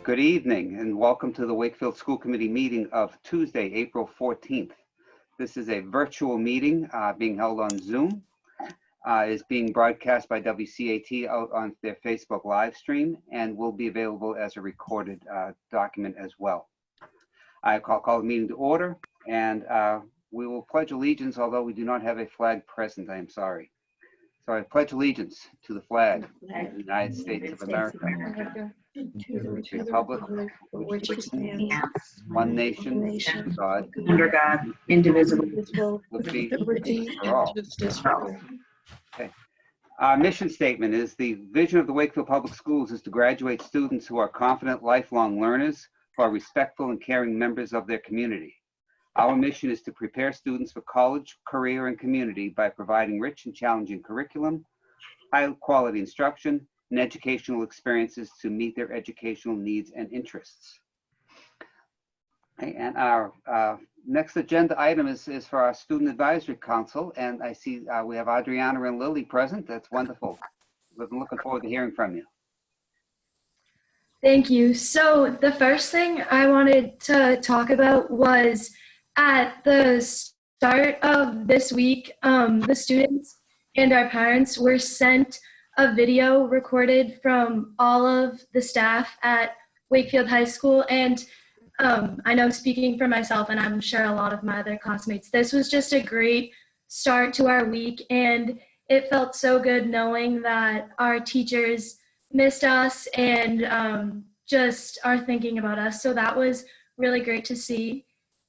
Good evening and welcome to the Wakefield School Committee meeting of Tuesday, April 14th. This is a virtual meeting being held on Zoom. It's being broadcast by WCAT out on their Facebook live stream and will be available as a recorded document as well. I call the meeting to order, and we will pledge allegiance, although we do not have a flag present. I am sorry. So I pledge allegiance to the flag of the United States of America, to the republic for which it stands, one nation, God, under God, indivisible, with liberty for all. Okay. Our mission statement is the vision of the Wakefield Public Schools is to graduate students who are confident, lifelong learners, who are respectful and caring members of their community. Our mission is to prepare students for college, career, and community by providing rich and challenging curriculum, high-quality instruction, and educational experiences to meet their educational needs and interests. Okay, and our next agenda item is for our Student Advisory Council, and I see we have Adriana and Lily present. That's wonderful. We're looking forward to hearing from you. Thank you. So the first thing I wanted to talk about was at the start of this week, the students and our parents were sent a video recorded from all of the staff at Wakefield High School. And I know, speaking for myself, and I'm sure a lot of my other classmates, this was just a great start to our week. And it felt so good knowing that our teachers missed us and just are thinking about us. So that was really great to see.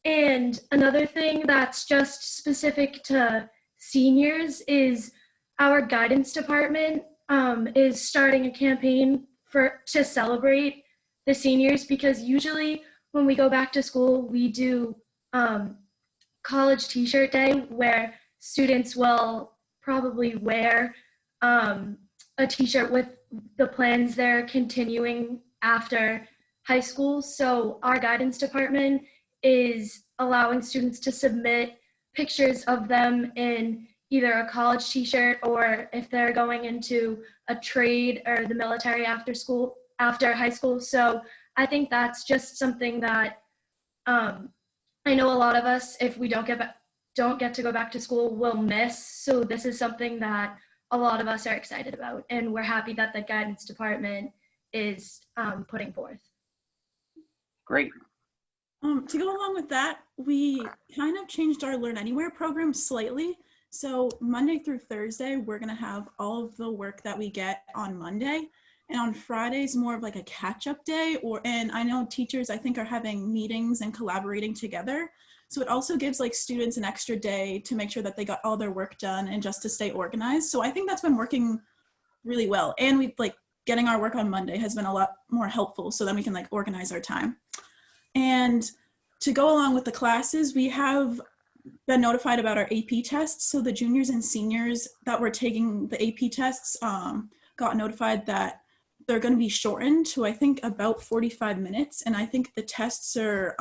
And another thing that's just specific to seniors is our guidance department is starting a campaign to celebrate the seniors, because usually when we go back to school, we do college t-shirt day where students will probably wear a t-shirt with the plans they're continuing after high school. So our guidance department is allowing students to submit pictures of them in either a college t-shirt, or if they're going into a trade or the military after high school. So I think that's just something that I know a lot of us, if we don't get to go back to school, will miss. So this is something that a lot of us are excited about, and we're happy that the guidance department is putting forth. Great. To go along with that, we kind of changed our Learn Anywhere program slightly. So Monday through Thursday, we're going to have all of the work that we get on Monday. And on Fridays, more of like a catch-up day. And I know teachers, I think, are having meetings and collaborating together. So it also gives like students an extra day to make sure that they got all their work done and just to stay organized. So I think that's been working really well. And we like getting our work on Monday has been a lot more helpful, so then we can like organize our time. And to go along with the classes, we have been notified about our AP tests. So the juniors and seniors that were taking the AP tests got notified that they're going to be shortened to, I think, about 45 minutes. And I think the tests are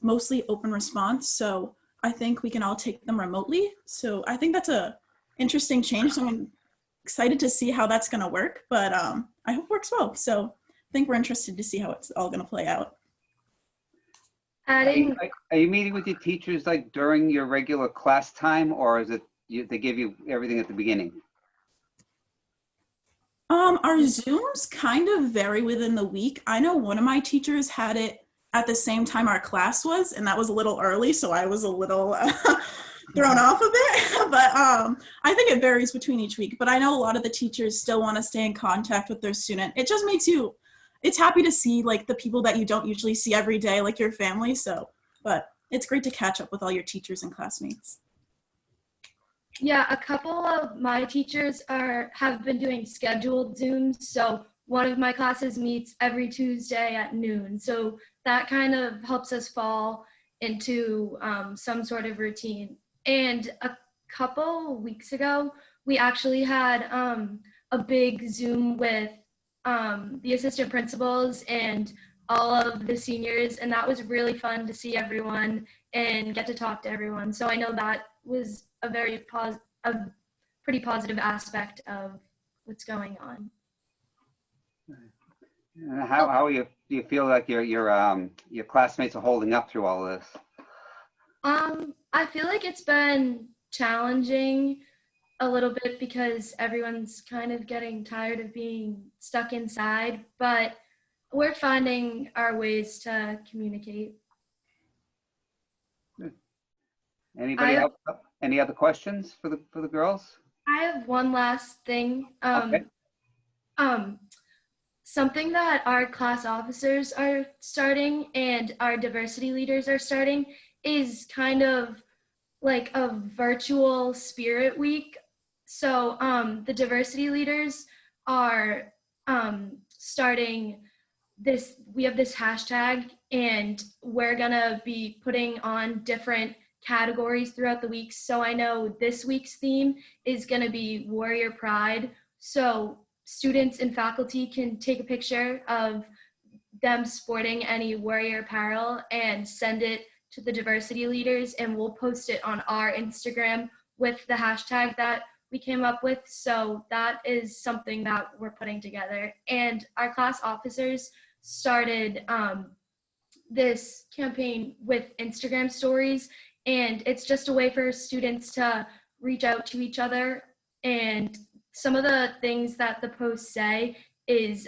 mostly open response. So I think we can all take them remotely. So I think that's a interesting change. So I'm excited to see how that's going to work, but I hope it works well. So I think we're interested to see how it's all going to play out. Are you meeting with your teachers like during your regular class time, or is it they give you everything at the beginning? Our Zooms kind of vary within the week. I know one of my teachers had it at the same time our class was, and that was a little early, so I was a little thrown off a bit. But I think it varies between each week. But I know a lot of the teachers still want to stay in contact with their student. It just makes you, it's happy to see like the people that you don't usually see every day, like your family. So, but it's great to catch up with all your teachers and classmates. Yeah, a couple of my teachers have been doing scheduled Zooms. So one of my classes meets every Tuesday at noon. So that kind of helps us fall into some sort of routine. And a couple weeks ago, we actually had a big Zoom with the assistant principals and all of the seniors, and that was really fun to see everyone and get to talk to everyone. So I know that was a pretty positive aspect of what's going on. How are you? Do you feel like your classmates are holding up through all this? I feel like it's been challenging a little bit because everyone's kind of getting tired of being stuck inside, but we're finding our ways to communicate. Anybody else? Any other questions for the girls? I have one last thing. Okay. Something that our class officers are starting and our diversity leaders are starting is kind of like a virtual spirit week. So the diversity leaders are starting this, we have this hashtag, and we're gonna be putting on different categories throughout the week. So I know this week's theme is gonna be Warrior Pride. So students and faculty can take a picture of them sporting any warrior apparel and send it to the diversity leaders, and we'll post it on our Instagram with the hashtag that we came up with. So that is something that we're putting together. And our class officers started this campaign with Instagram stories, and it's just a way for students to reach out to each other. And some of the things that the posts say is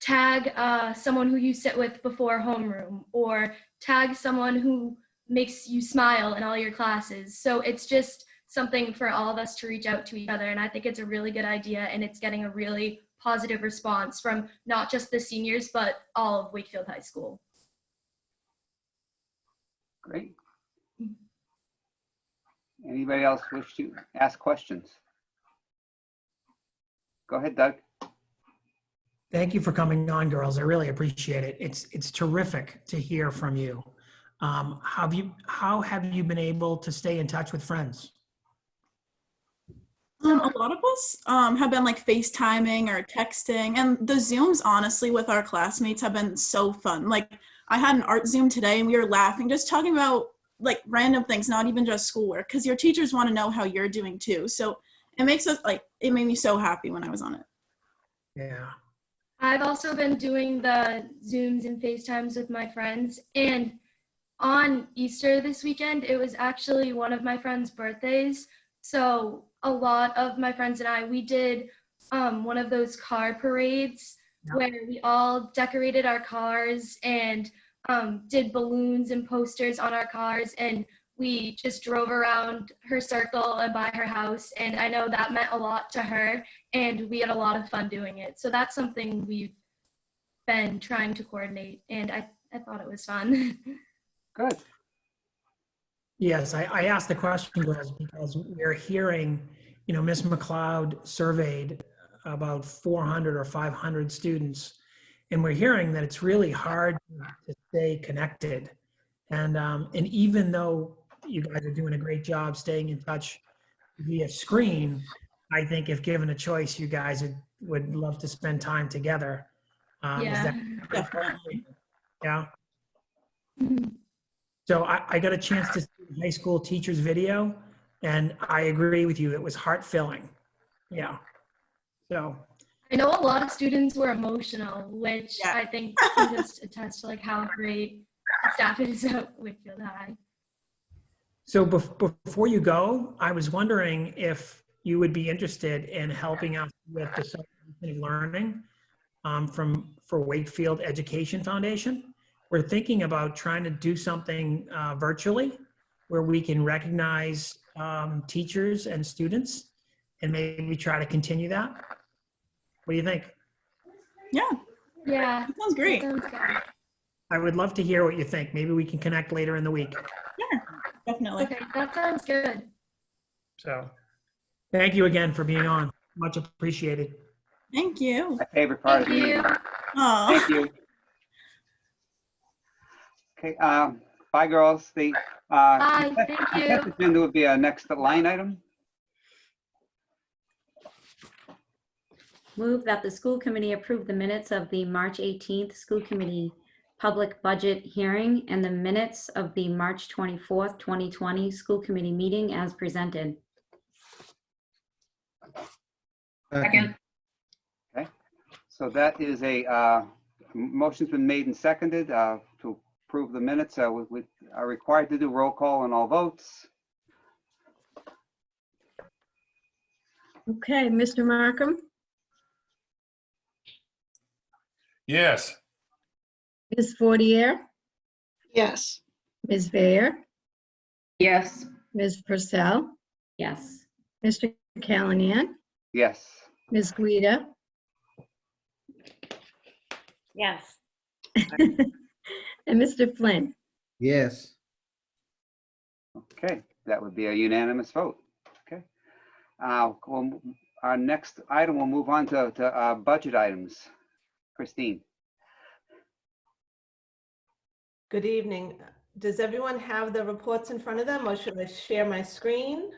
tag someone who you sit with before homeroom, or tag someone who makes you smile in all your classes. So it's just something for all of us to reach out to each other. And I think it's a really good idea, and it's getting a really positive response from not just the seniors, but all of Wakefield High School. Great. Anybody else wish to ask questions? Go ahead, Doug. Thank you for coming on, girls. I really appreciate it. It's terrific to hear from you. How have you been able to stay in touch with friends? A lot of us have been like FaceTiming or texting, and the Zooms, honestly, with our classmates have been so fun. Like, I had an art Zoom today, and we were laughing, just talking about like random things, not even just schoolwork, because your teachers want to know how you're doing too. So it makes us it made me so happy when I was on it. Yeah. I've also been doing the Zooms and FaceTimes with my friends, and on Easter this weekend, it was actually one of my friends' birthdays. So a lot of my friends and I, we did one of those car parades where we all decorated our cars and did balloons and posters on our cars, and we just drove around her circle and by her house, and I know that meant a lot to her, and we had a lot of fun doing it. So that's something we've been trying to coordinate, and I thought it was fun. Good. Yes, I asked the question, girls, because we're hearing, Ms. McLeod surveyed about 400 or 500 students, and we're hearing that it's really hard to stay connected. And even though you guys are doing a great job staying in touch via screen, I think if given a choice, you guys would love to spend time together. Yeah. Definitely. Yeah. Mhm. So I got a chance to see the high school teacher's video, and I agree with you. It was heart-filling. Yeah. So. I know a lot of students were emotional, which Yeah. I think can just attest to like how great the staff is at Wakefield High. So before you go, I was wondering if you would be interested in helping us with the celebration of learning for Wakefield Education Foundation. We're thinking about trying to do something virtually where we can recognize teachers and students and maybe try to continue that. What do you think? Yeah, Yeah. that sounds great. That sounds good. I would love to hear what you think. Maybe we can connect later in the week. Yeah, definitely. Okay, that sounds good. So thank you again for being on. Much appreciated. Thank you. My favorite part Thank of the you. meeting. Oh, Thank you. Okay, Bye, girls. The Bye, thank consent you. agenda would be our next line item. Move that the school committee approve the minutes of the March 18th school committee public budget hearing and the minutes of the March 24th, 2020 school committee meeting as presented. Second. So that is a motion's been made and seconded to approve the minutes. We are required to do roll call on all votes. Okay, Mr. Markham, Yes. Ms. Fortier, Yes. Ms. Bayer, Yes. Ms. Purcell, Yes. Mr. Callahan, Yes. Ms. Guida, Yes. and Mr. Flynn. Yes. Okay, that would be a unanimous vote. Okay. Our next item, we'll move on to budget items. Christine. Good evening. Does everyone have the reports in front of them, or should I share my screen?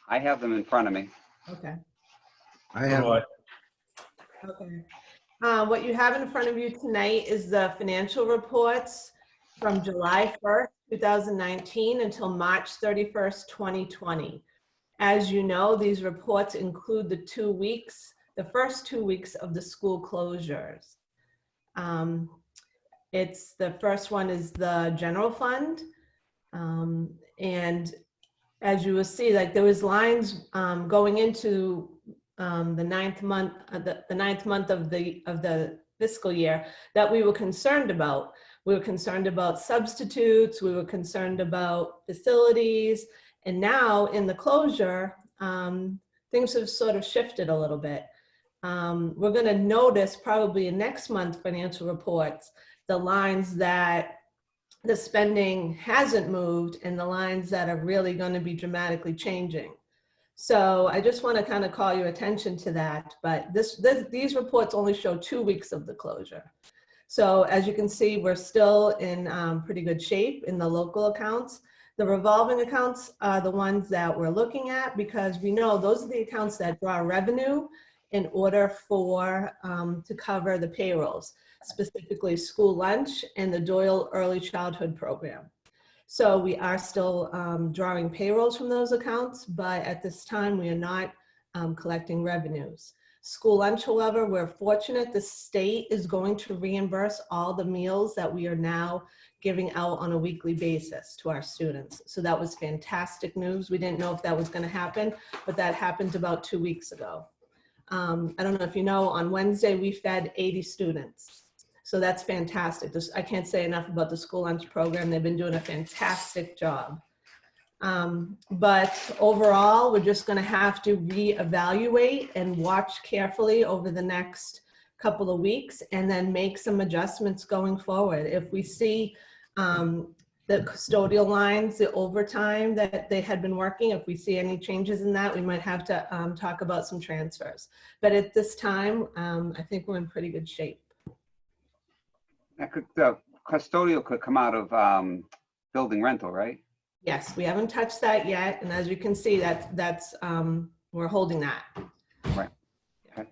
I have them in front of me. Okay. I have, Okay. What you have in front of you tonight is the financial reports from July 1st, 2019 until March 31st, 2020. As you know, these reports include the first 2 weeks of the school closures. The first one is the general fund. And as you will see, like there was lines going into the ninth month of the fiscal year that we were concerned about. We were concerned about substitutes, we were concerned about facilities, and now in the closure, things have sort of shifted a little bit. We're going to notice probably in next month's financial reports the lines that the spending hasn't moved and the lines that are really going to be dramatically changing. So I just want to kind of call your attention to that. But these reports only show 2 weeks of the closure. So as you can see, we're still in pretty good shape in the local accounts. The revolving accounts are the ones that we're looking at because we know those are the accounts that draw revenue in order for to cover the payrolls, specifically school lunch and the Doyle Early Childhood Program. So we are still drawing payrolls from those accounts, but at this time we are not collecting revenues. School lunch, however, we're fortunate the state is going to reimburse all the meals that we are now giving out on a weekly basis to our students. So that was fantastic news. We didn't know if that was going to happen, but that happened about 2 weeks ago. I don't know if you know, on Wednesday we fed 80 students. So that's fantastic. I can't say enough about the school lunch program. They've been doing a fantastic job. But overall, we're just going to have to reevaluate and watch carefully over the next couple of weeks and then make some adjustments going forward. If we see the custodial lines, the overtime that they had been working, if we see any changes in that, we might have to talk about some transfers. But at this time, I think we're in pretty good shape. The custodial could come out of building rental, right? Yes, we haven't touched that yet. And as you can see, that's we're holding that. Right. Okay.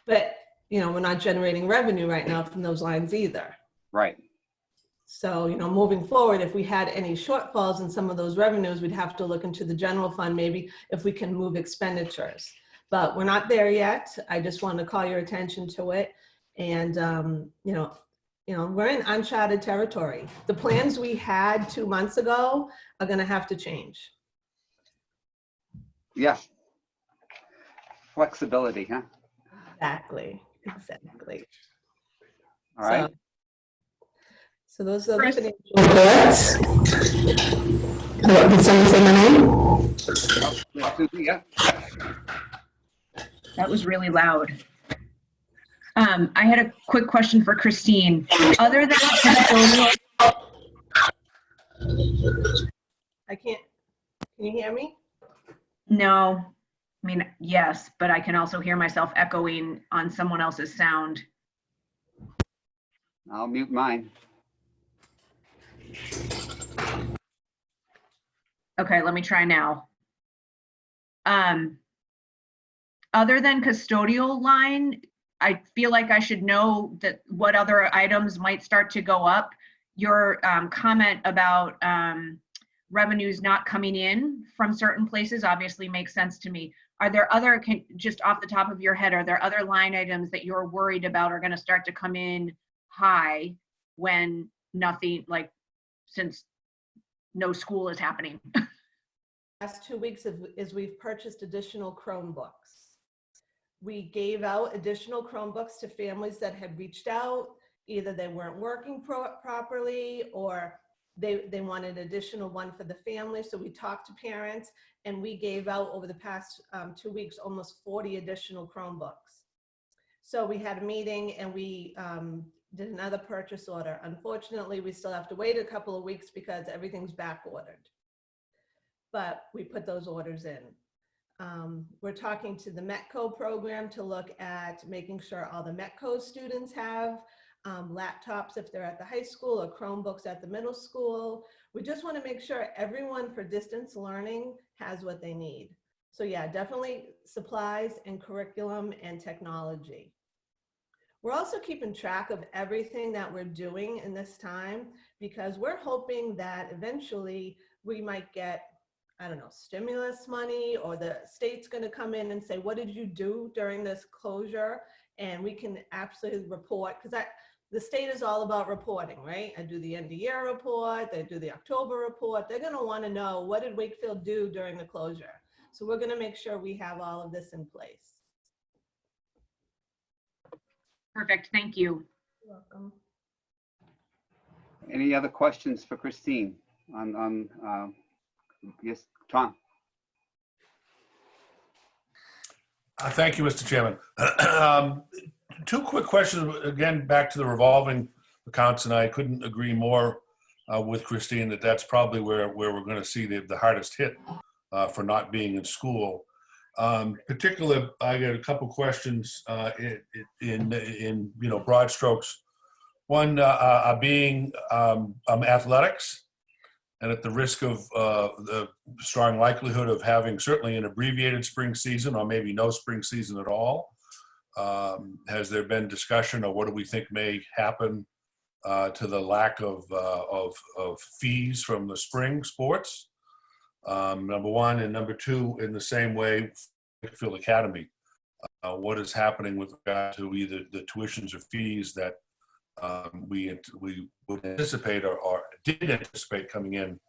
But, we're not generating revenue right now from those lines either. Right. So, moving forward, if we had any shortfalls in some of those revenues, we'd have to look into the general fund, maybe if we can move expenditures. But we're not there yet. I just want to call your attention to it. And, we're in uncharted territory. The plans we had 2 months ago are going to have to change. Yeah. Flexibility, huh? Exactly. All right. So those are the financial Reports. Hello, did someone say my name? Yeah. That was really loud. I had a quick question for Christine. Other than custodial, I can't, can you hear me? no. I mean, yes, but I can also hear myself echoing on someone else's sound. I'll mute mine. Okay, let me try now. Other than custodial line, I feel like I should know that what other items might start to go up. Your comment about revenues not coming in from certain places obviously makes sense to me. Are there other, just off the top of your head, are there other line items that you're worried about are going to start to come in high when nothing, like, since no school is happening? Last 2 weeks is we've purchased additional Chromebooks. We gave out additional Chromebooks to families that had reached out. Either they weren't working properly, or they wanted additional one for the family. So we talked to parents, and we gave out over the past 2 weeks almost 40 additional Chromebooks. So we had a meeting, and we did another purchase order. Unfortunately, we still have to wait a couple of weeks because everything's back ordered. But we put those orders in. We're talking to the METCO program to look at making sure all the METCO students have laptops if they're at the high school, or Chromebooks at the middle school. We just want to make sure everyone for distance learning has what they need. So yeah, definitely supplies and curriculum and technology. We're also keeping track of everything that we're doing in this time, because we're hoping that eventually we might get, I don't know, stimulus money, or the state's going to come in and say, what did you do during this closure? And we can absolutely report, because the state is all about reporting, right? I do the end of year report, they do the October report. They're going to want to know, what did Wakefield do during the closure? So we're going to make sure we have all of this in place. Perfect, thank you. You're welcome. Any other questions for Christine yes, Tom? Thank you, Mr. Chairman. Two quick questions, again, back to the revolving accounts, and I couldn't agree more with Christine that that's probably where we're going to see the hardest hit for not being in school. Particularly, I got a couple questions in broad strokes. One being athletics, and at the risk of the strong likelihood of having certainly an abbreviated spring season, or maybe no spring season at all. Has there been discussion, or what do we think may happen to the lack of fees from the spring sports? Number one, and number two, in the same way, Wakefield Academy. What is happening with regard to either the tuitions or fees that we would anticipate or did anticipate coming in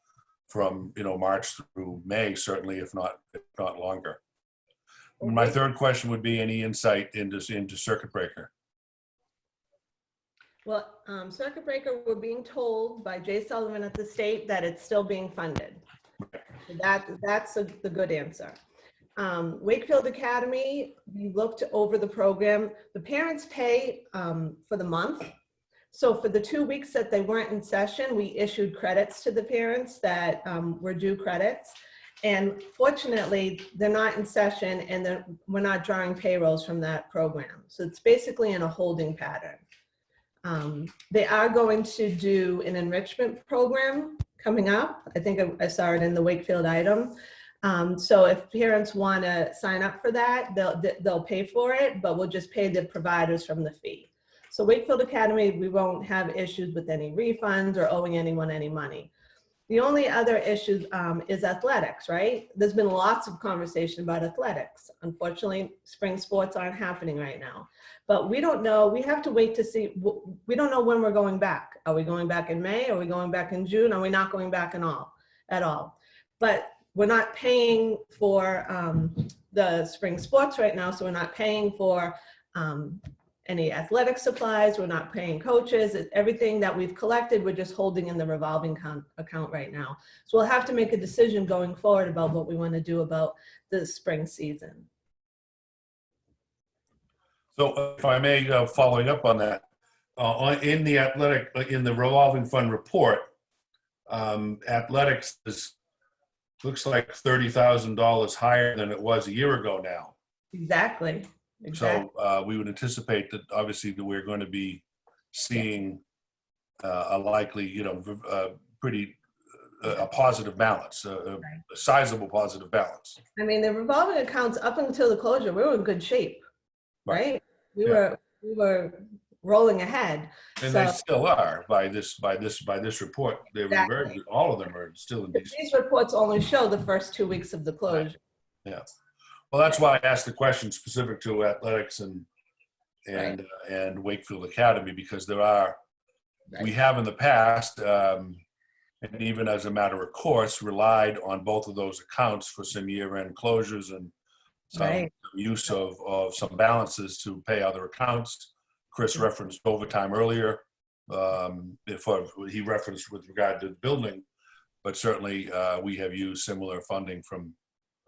from March through May, certainly, if not longer. Okay. My third question would be any insight into circuit breaker. Well, circuit breaker, we're being told by Jay Sullivan at the state that it's still being funded. So that's the good answer. Wakefield Academy, we looked over the program. The parents pay for the month. So for the 2 weeks that they weren't in session, we issued credits to the parents that were due credits. And fortunately, they're not in session, and then we're not drawing payrolls from that program. So it's basically in a holding pattern. They are going to do an enrichment program coming up. I think I saw it in the Wakefield item. So if parents want to sign up for that, they'll pay for it, but we'll just pay the providers from the fee. So Wakefield Academy, we won't have issues with any refunds or owing anyone any money. The only other issue is athletics, right? There's been lots of conversation about athletics. Unfortunately, spring sports aren't happening right now. But we don't know, we have to wait to see, we don't know when we're going back. Are we going back in May? Are we going back in June? Are we not going back at all? But we're not paying for the spring sports right now, so we're not paying for any athletic supplies, we're not paying coaches. Everything that we've collected, we're just holding in the revolving account right now. So we'll have to make a decision going forward about what we want to do about the spring season. So if I may, following up on that, in the revolving fund report, athletics looks like $30,000 higher than it was a year ago now. Exactly. So we would anticipate that obviously that we're going to be seeing a likely, pretty a positive balance, a sizable positive balance. I mean, the revolving accounts up until the closure, we were in good shape, right? We were rolling ahead. And So they still are by this report. They were Exactly. very good. All of them are still in decent. these reports only show the first 2 weeks of the closure. Yeah. Well, that's why I asked the question specific to athletics and Wakefield Academy, because we have in the past, and even as a matter of course, relied on both of those accounts for some year-end closures and some use of some balances to pay other accounts. Chris referenced overtime earlier. He referenced with regard to the building, but certainly we have used similar funding from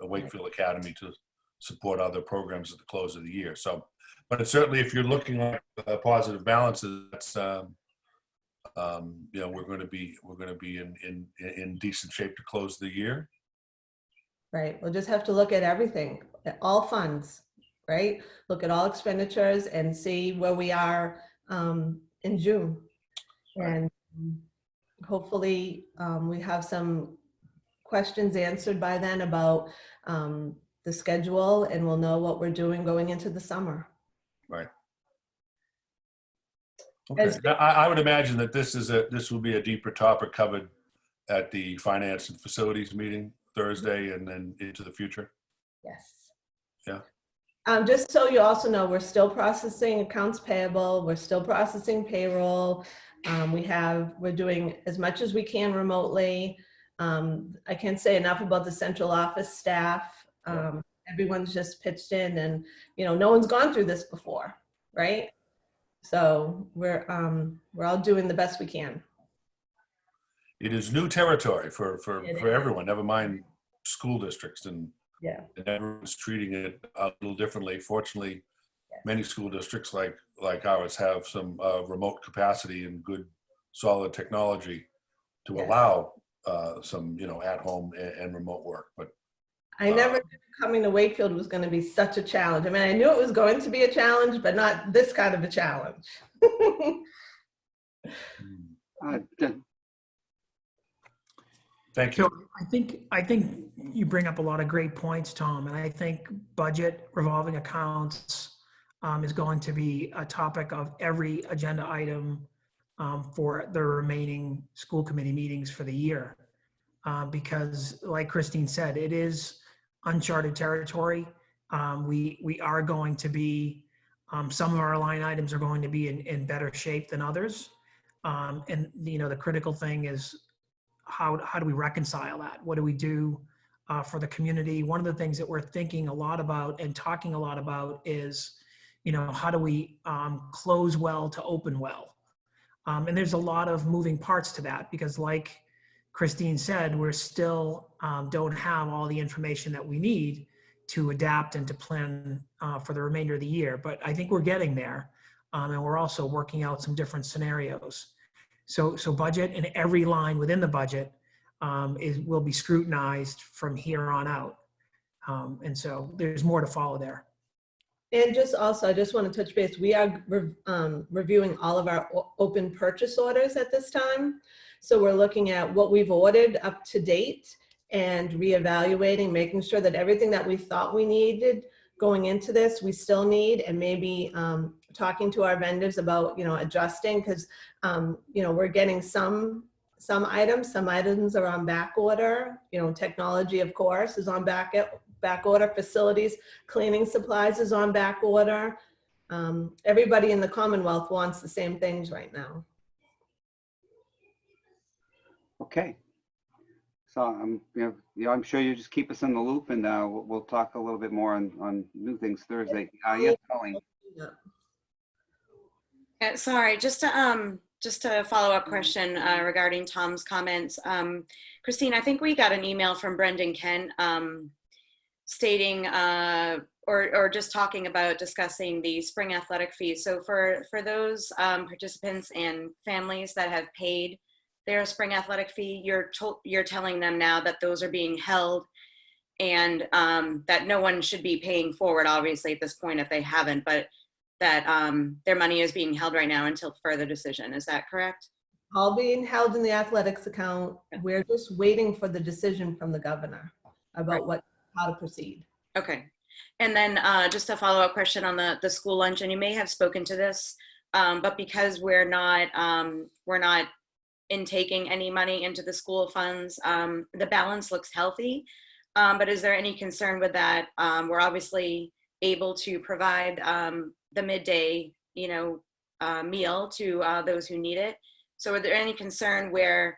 Wakefield Academy to support other programs at the close of the year. So, but it's certainly, if you're looking at positive balances, that's we're going to be in decent shape to close the year. Right. We'll just have to look at everything, at all funds, right? Look at all expenditures and see where we are in June. And hopefully we have some questions answered by then about the schedule, and we'll know what we're doing going into the summer. Right. Okay. Now, I would imagine that this will be a deeper topic covered at the finance and facilities meeting Thursday and then into the future. Yes. Yeah. Just so you also know, we're still processing accounts payable. We're still processing payroll. We're doing as much as we can remotely. I can't say enough about the central office staff. Everyone's just pitched in, and no one's gone through this before, right? So we're all doing the best we can. It is new territory for everyone, never mind school districts, and everyone's treating it a little differently. Fortunately, many school districts like ours have some remote capacity and good solid technology to allow some at home and remote work. But I never knew coming to Wakefield was going to be such a challenge. I mean, I knew it was going to be a challenge, but not this kind of a challenge. Thank you. So I think you bring up a lot of great points, Tom, and I think budget revolving accounts is going to be a topic of every agenda item for the remaining school committee meetings for the year. Because like Christine said, it is uncharted territory. We are going to be, some of our line items are going to be in better shape than others. And the critical thing is how do we reconcile that? What do we do for the community? One of the things that we're thinking a lot about and talking a lot about is, how do we close well to open well? And there's a lot of moving parts to that, because like Christine said, we're still don't have all the information that we need to adapt and to plan for the remainder of the year. But I think we're getting there. And we're also working out some different scenarios. So budget, and every line within the budget will be scrutinized from here on out. And so there's more to follow there. And I just want to touch base. We are reviewing all of our open purchase orders at this time. So we're looking at what we've ordered up to date and reevaluating, making sure that everything that we thought we needed going into this, we still need, and maybe talking to our vendors about, adjusting, because, we're getting some items are on back order. Technology, of course, is on back order. Facilities, cleaning supplies is on back order. Everybody in the Commonwealth wants the same things right now. Okay. So I'm sure you just keep us in the loop, and we'll talk a little bit more on new things Thursday. Yes, Colleen. Sorry, just a follow-up question regarding Tom's comments. Christine, I think we got an email from Brendan Kent stating or just talking about discussing the spring athletic fees. So for those participants and families that have paid their spring athletic fee, you're telling them now that those are being held, and that no one should be paying forward, obviously, at this point if they haven't, but that their money is being held right now until further decision. Is that correct? all being held in the athletics account. We're just waiting for the decision from the governor about how to proceed. Okay. And then just a follow-up question on the school lunch, and you may have spoken to this, but because we're not intaking any money into the school funds, the balance looks healthy. But is there any concern with that? We're obviously able to provide the midday, meal to those who need it. So are there any concern where,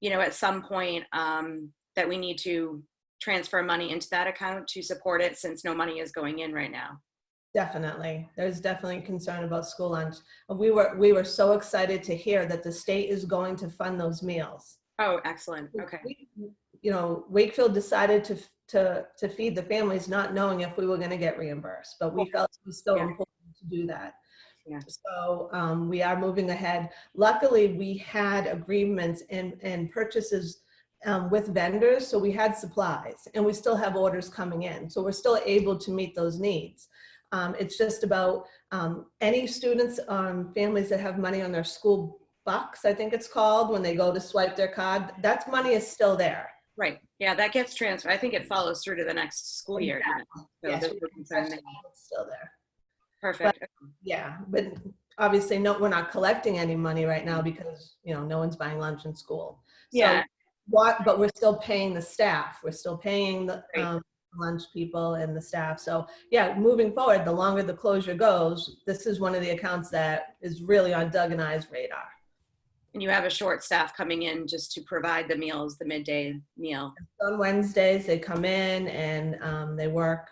at some point that we need to transfer money into that account to support it, since no money is going in right now? Definitely. There's definitely concern about school lunch. We were so excited to hear that the state is going to fund those meals. Oh, excellent. Okay. Wakefield decided to feed the families, not knowing if we were going to get reimbursed, but we felt it was so important to do that. Yeah. So we are moving ahead. Luckily, we had agreements and purchases with vendors, so we had supplies, and we still have orders coming in. So we're still able to meet those needs. It's just about any students, families that have money on their school bucks, I think it's called, when they go to swipe their card, that money is still there. Right. Yeah, that gets transferred. I think it follows through to the next school year. Exactly. So Yes, there's no concern there. it's still there. Perfect. But, yeah, but obviously, no, we're not collecting any money right now because no one's buying lunch in school. So, Yeah. But we're still paying the staff. We're still paying the lunch people and the staff. So yeah, moving forward, the longer the closure goes, this is one of the accounts that is really on Doug and I's radar. And you have a short staff coming in just to provide the meals, the midday meal. On Wednesdays, they come in and they work.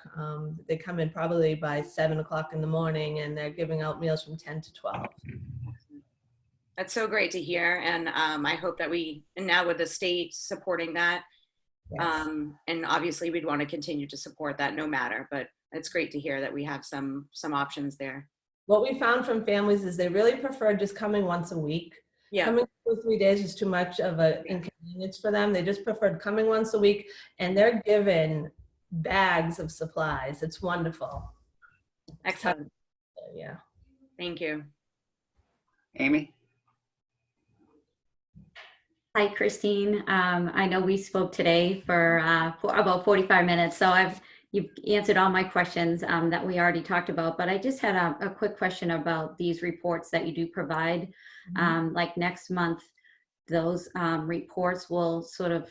They come in probably by 7 o'clock in the morning, and they're giving out meals from 10 to 12. That's so great to hear. And I hope that and now with the state supporting that, Yes. and obviously we'd want to continue to support that no matter, but it's great to hear that we have some options there. What we found from families is they really prefer just coming once a week. Yeah. Coming 2 or 3 days is too much of an inconvenience for them. They just preferred coming once a week, and they're given bags of supplies. It's wonderful. Excellent. Yeah. Thank you. Amy? Hi, Christine. I know we spoke today for about 45 minutes, so you've answered all my questions that we already talked about, but I just had a quick question about these reports that you do provide. Like next month, those reports will sort of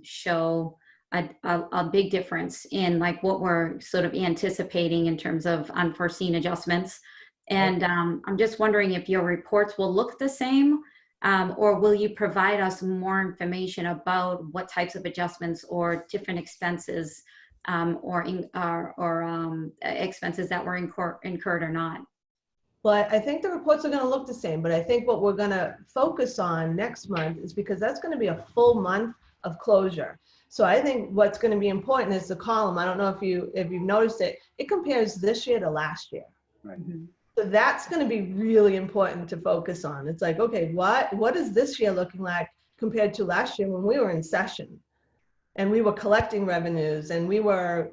show a big difference in like what we're sort of anticipating in terms of unforeseen adjustments. And I'm just wondering if your reports will look the same, or will you provide us more information about what types of adjustments or different expenses or expenses that were incurred or not? Well, I think the reports are going to look the same, but I think what we're going to focus on next month is because that's going to be a full month of closure. So I think what's going to be important is the column. I don't know if you've noticed it. It compares this year to last year. Right. So that's going to be really important to focus on. It's like, okay, what is this year looking like compared to last year when we were in session and we were collecting revenues and we were,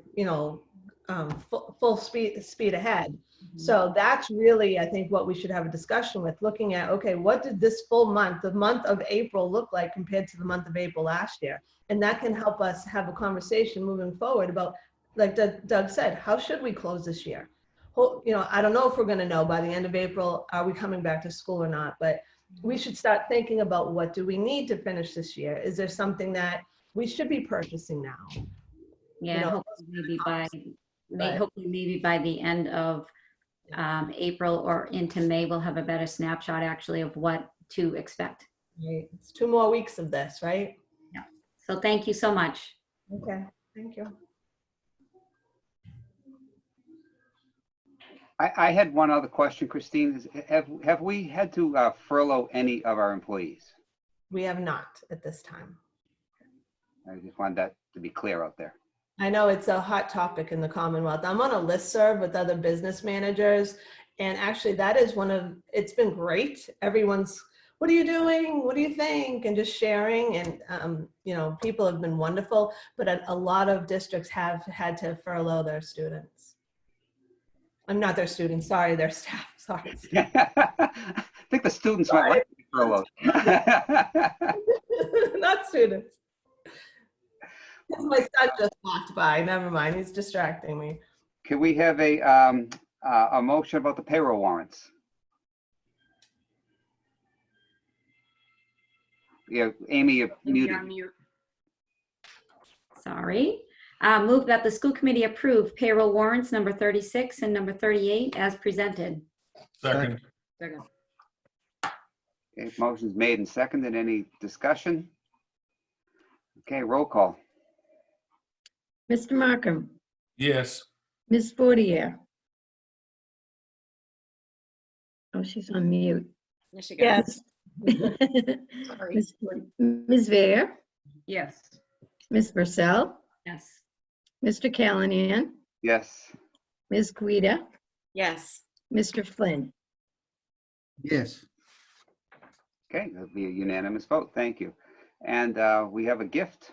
full speed ahead. So that's really, I think, what we should have a discussion with, looking at, okay, what did this full month, the month of April, look like compared to the month of April last year? And that can help us have a conversation moving forward about, like Doug said, how should we close this year? I don't know if we're going to know by the end of April, are we coming back to school or not? But we should start thinking about, what do we need to finish this year? Is there something that we should be purchasing now? Yeah, hopefully maybe by the end of April or into May, we'll have a better snapshot actually of what to expect. Right. It's 2 more weeks of this, right? Yeah. So thank you so much. Okay, thank you. I had one other question, Christine. Have we had to furlough any of our employees? We have not at this time. I just wanted that to be clear out there. I know it's a hot topic in the Commonwealth. I'm on a listserv with other business managers, and actually that is it's been great. Everyone's, what are you doing? What do you think? And just sharing, and people have been wonderful, but a lot of districts have had to furlough their students. I'm not their students, sorry, their staff, sorry. I think the students might like to be furloughs. Not students. My son just walked by. Never mind. He's distracting me. Can we have a motion about the payroll warrants? Yeah, Amy, you're muted. Sorry. Move that the school committee approve payroll warrants number 36 and number 38 as presented. Second. Second. Okay, motion's made and seconded. Any discussion? Okay, roll call. Mr. Markham, Yes. Ms. Fortier. Oh, she's on mute. Yes, you Yes. Ms. Vare, Yes. Ms. Purcell, Yes. Mr. Callahan, Yes. Ms. Guida, Yes. Mr. Flynn. Yes. Okay, that'll be a unanimous vote. Thank you. And we have a gift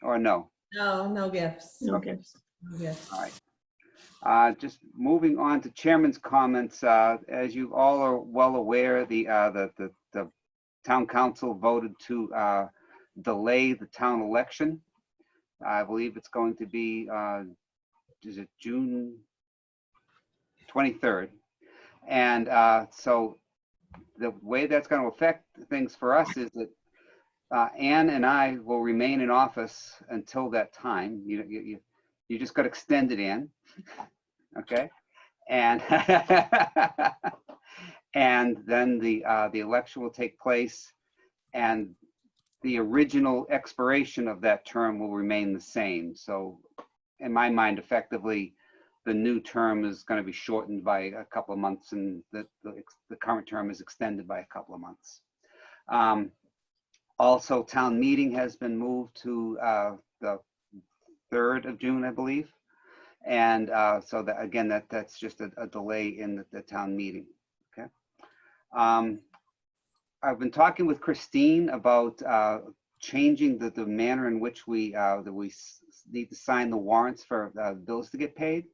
or no? No, no gifts. No gifts. No gifts. All right. Just moving on to chairman's comments. As you all are well aware, the town council voted to delay the town election. I believe it's going to be, is it June 23rd? And so the way that's going to affect things for us is that Ann and I will remain in office until that time. You just got extended, Ann. Okay, and and then the election will take place, and the original expiration of that term will remain the same. So, in my mind, effectively, the new term is going to be shortened by a couple of months, and the current term is extended by a couple of months. Also, town meeting has been moved to the 3rd of June, I believe. And so that, again, that's just a delay in the town meeting. Okay. I've been talking with Christine about changing the manner in which we need to sign the warrants for bills to get paid.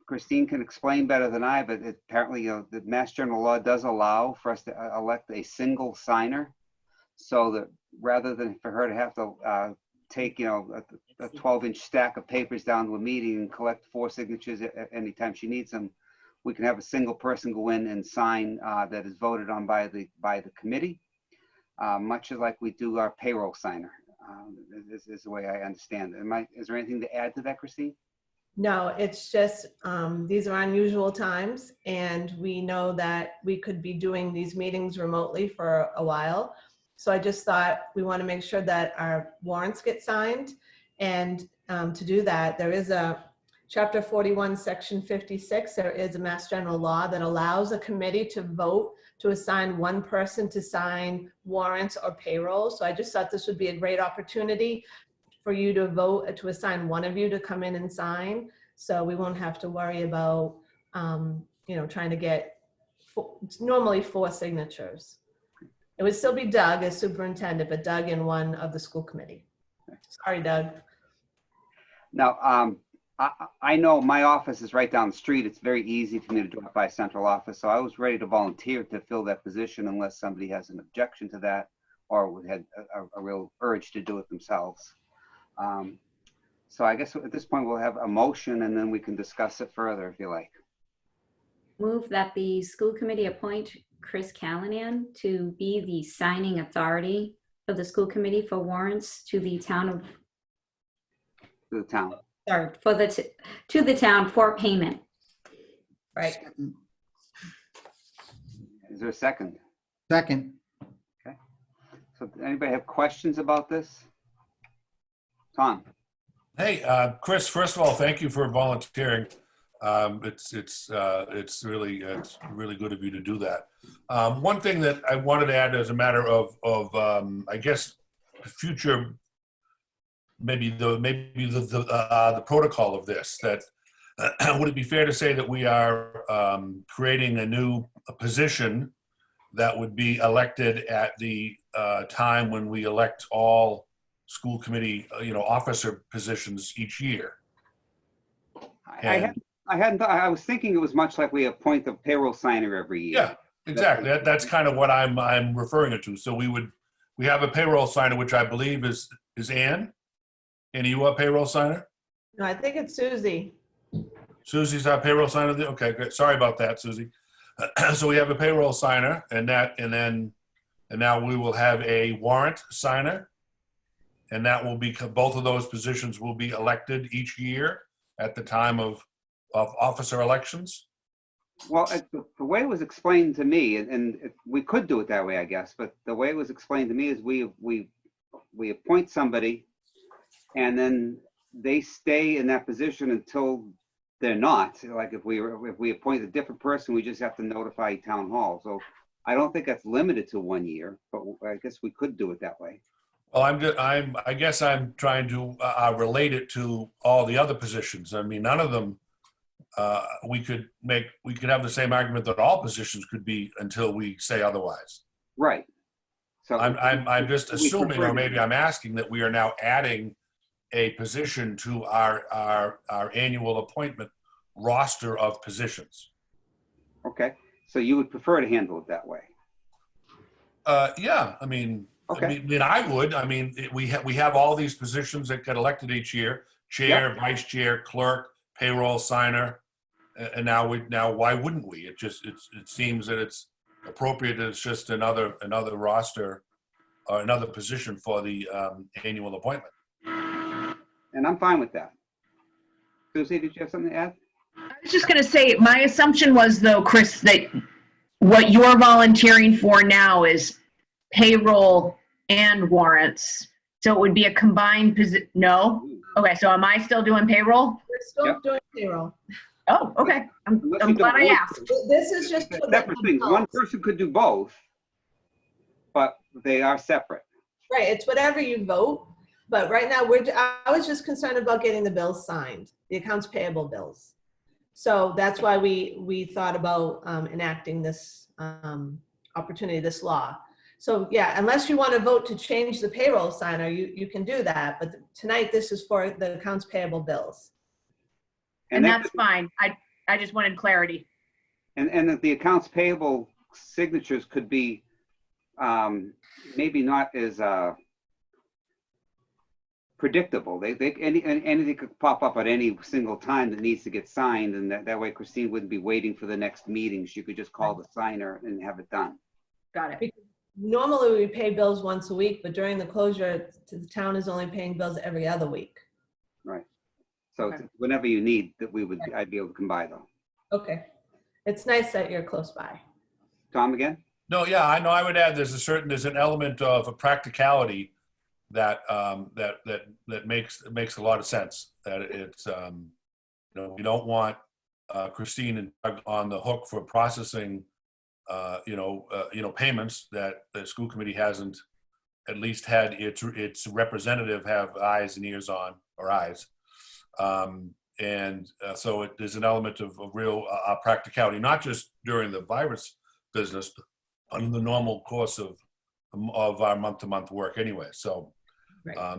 Christine can explain better than I, but apparently, the Mass General Law does allow for us to elect a single signer, so that rather than for her to have to take, a 12-inch stack of papers down to a meeting and collect 4 signatures anytime she needs them, we can have a single person go in and sign that is voted on by the committee, much as like we do our payroll signer. Is the way I understand it. Is there anything to add to that, Christine? No, it's just, these are unusual times, and we know that we could be doing these meetings remotely for a while. So I just thought we want to make sure that our warrants get signed. And to do that, there is a Chapter 41, Section 56, there is a Mass General Law that allows a committee to vote to assign one person to sign warrants or payroll. So I just thought this would be a great opportunity for you to vote to assign one of you to come in and sign. So we won't have to worry about, trying to get normally 4 signatures. It would still be Doug as superintendent, but Doug and one of the school committee. Sorry, Doug. Now, I know my office is right down the street. It's very easy for me to drop by central office. So I was ready to volunteer to fill that position unless somebody has an objection to that or had a real urge to do it themselves. So I guess at this point we'll have a motion and then we can discuss it further if you like. Move that the school committee appoint Chris Callahan to be the signing authority for the school committee for warrants to the town of, To the town. sorry, for to the town for payment. Right. Is there a second? Second. Okay. So does anybody have questions about this? Tom? Hey, Chris, first of all, thank you for volunteering. It's really good of you to do that. One thing that I wanted to add as a matter of I guess future, maybe the protocol of this, that would it be fair to say that we are creating a new position that would be elected at the time when we elect all school committee, officer positions each year? I was thinking it was much like we appoint the payroll signer every year. Yeah, Exactly. That's kind of what I'm referring it to. So we have a payroll signer, which I believe is Ann. Ann, are you a payroll signer? No, I think it's Susie. Susie's our payroll signer. Okay, great. Sorry about that, Susie. So we have a payroll signer, and now we will have a warrant signer, and that will be, both of those positions will be elected each year at the time of officer elections. Well, the way it was explained to me, and we could do it that way, I guess, but the way it was explained to me is we appoint somebody, and then they stay in that position until they're not. Like if we appoint a different person, we just have to notify town hall. So I don't think that's limited to 1 year, but I guess we could do it that way. Well, I guess I'm trying to relate it to all the other positions. I mean, none of them, we could have the same argument that all positions could be until we say otherwise. Right. So I'm just assuming, or maybe I'm asking, that we are now adding a position to our annual appointment roster of positions. Okay. So you would prefer to handle it that way? Yeah. I mean, Okay. I would. I mean, we have all these positions that get elected each year: chair, Yep. vice chair, clerk, payroll signer, and now why wouldn't we? It seems that it's appropriate that it's just another roster or another position for the annual appointment. And I'm fine with that. Susie, did you have something to add? I was just going to say, my assumption was, though, Chris, that what you're volunteering for now is payroll and warrants. So it would be a combined position. No? Okay, so am I still doing payroll? We're still Yep. doing payroll. Oh, okay. I'm Unless you glad I don't- asked. This is just for the Separate things. One person could do both, but they are separate. Right, it's whatever you vote, but right now I was just concerned about getting the bills signed, the accounts payable bills. So that's why we thought about enacting this opportunity, this law. So yeah, unless you want to vote to change the payroll signer, you can do that. But tonight, this is for the accounts payable bills. And that's fine. I just wanted clarity. And that the accounts payable signatures could be maybe not as predictable. Anything could pop up at any single time that needs to get signed, and that way Christine wouldn't be waiting for the next meeting. She could just call the signer and have it done. Got it. Normally, we pay bills once a week, but during the closure, the town is only paying bills every other week. Right. So Okay. whenever you need, I'd be able to come by though. Okay. It's nice that you're close by. Tom again? No, yeah, I know. I would add there's an element of a practicality that makes a lot of sense. That it's we don't want Christine and Doug on the hook for processing payments that the school committee hasn't at least had its representative have eyes and ears on, or eyes. So there's an element of real practicality, not just during the virus business, but on the normal course of our month-to-month work anyway. So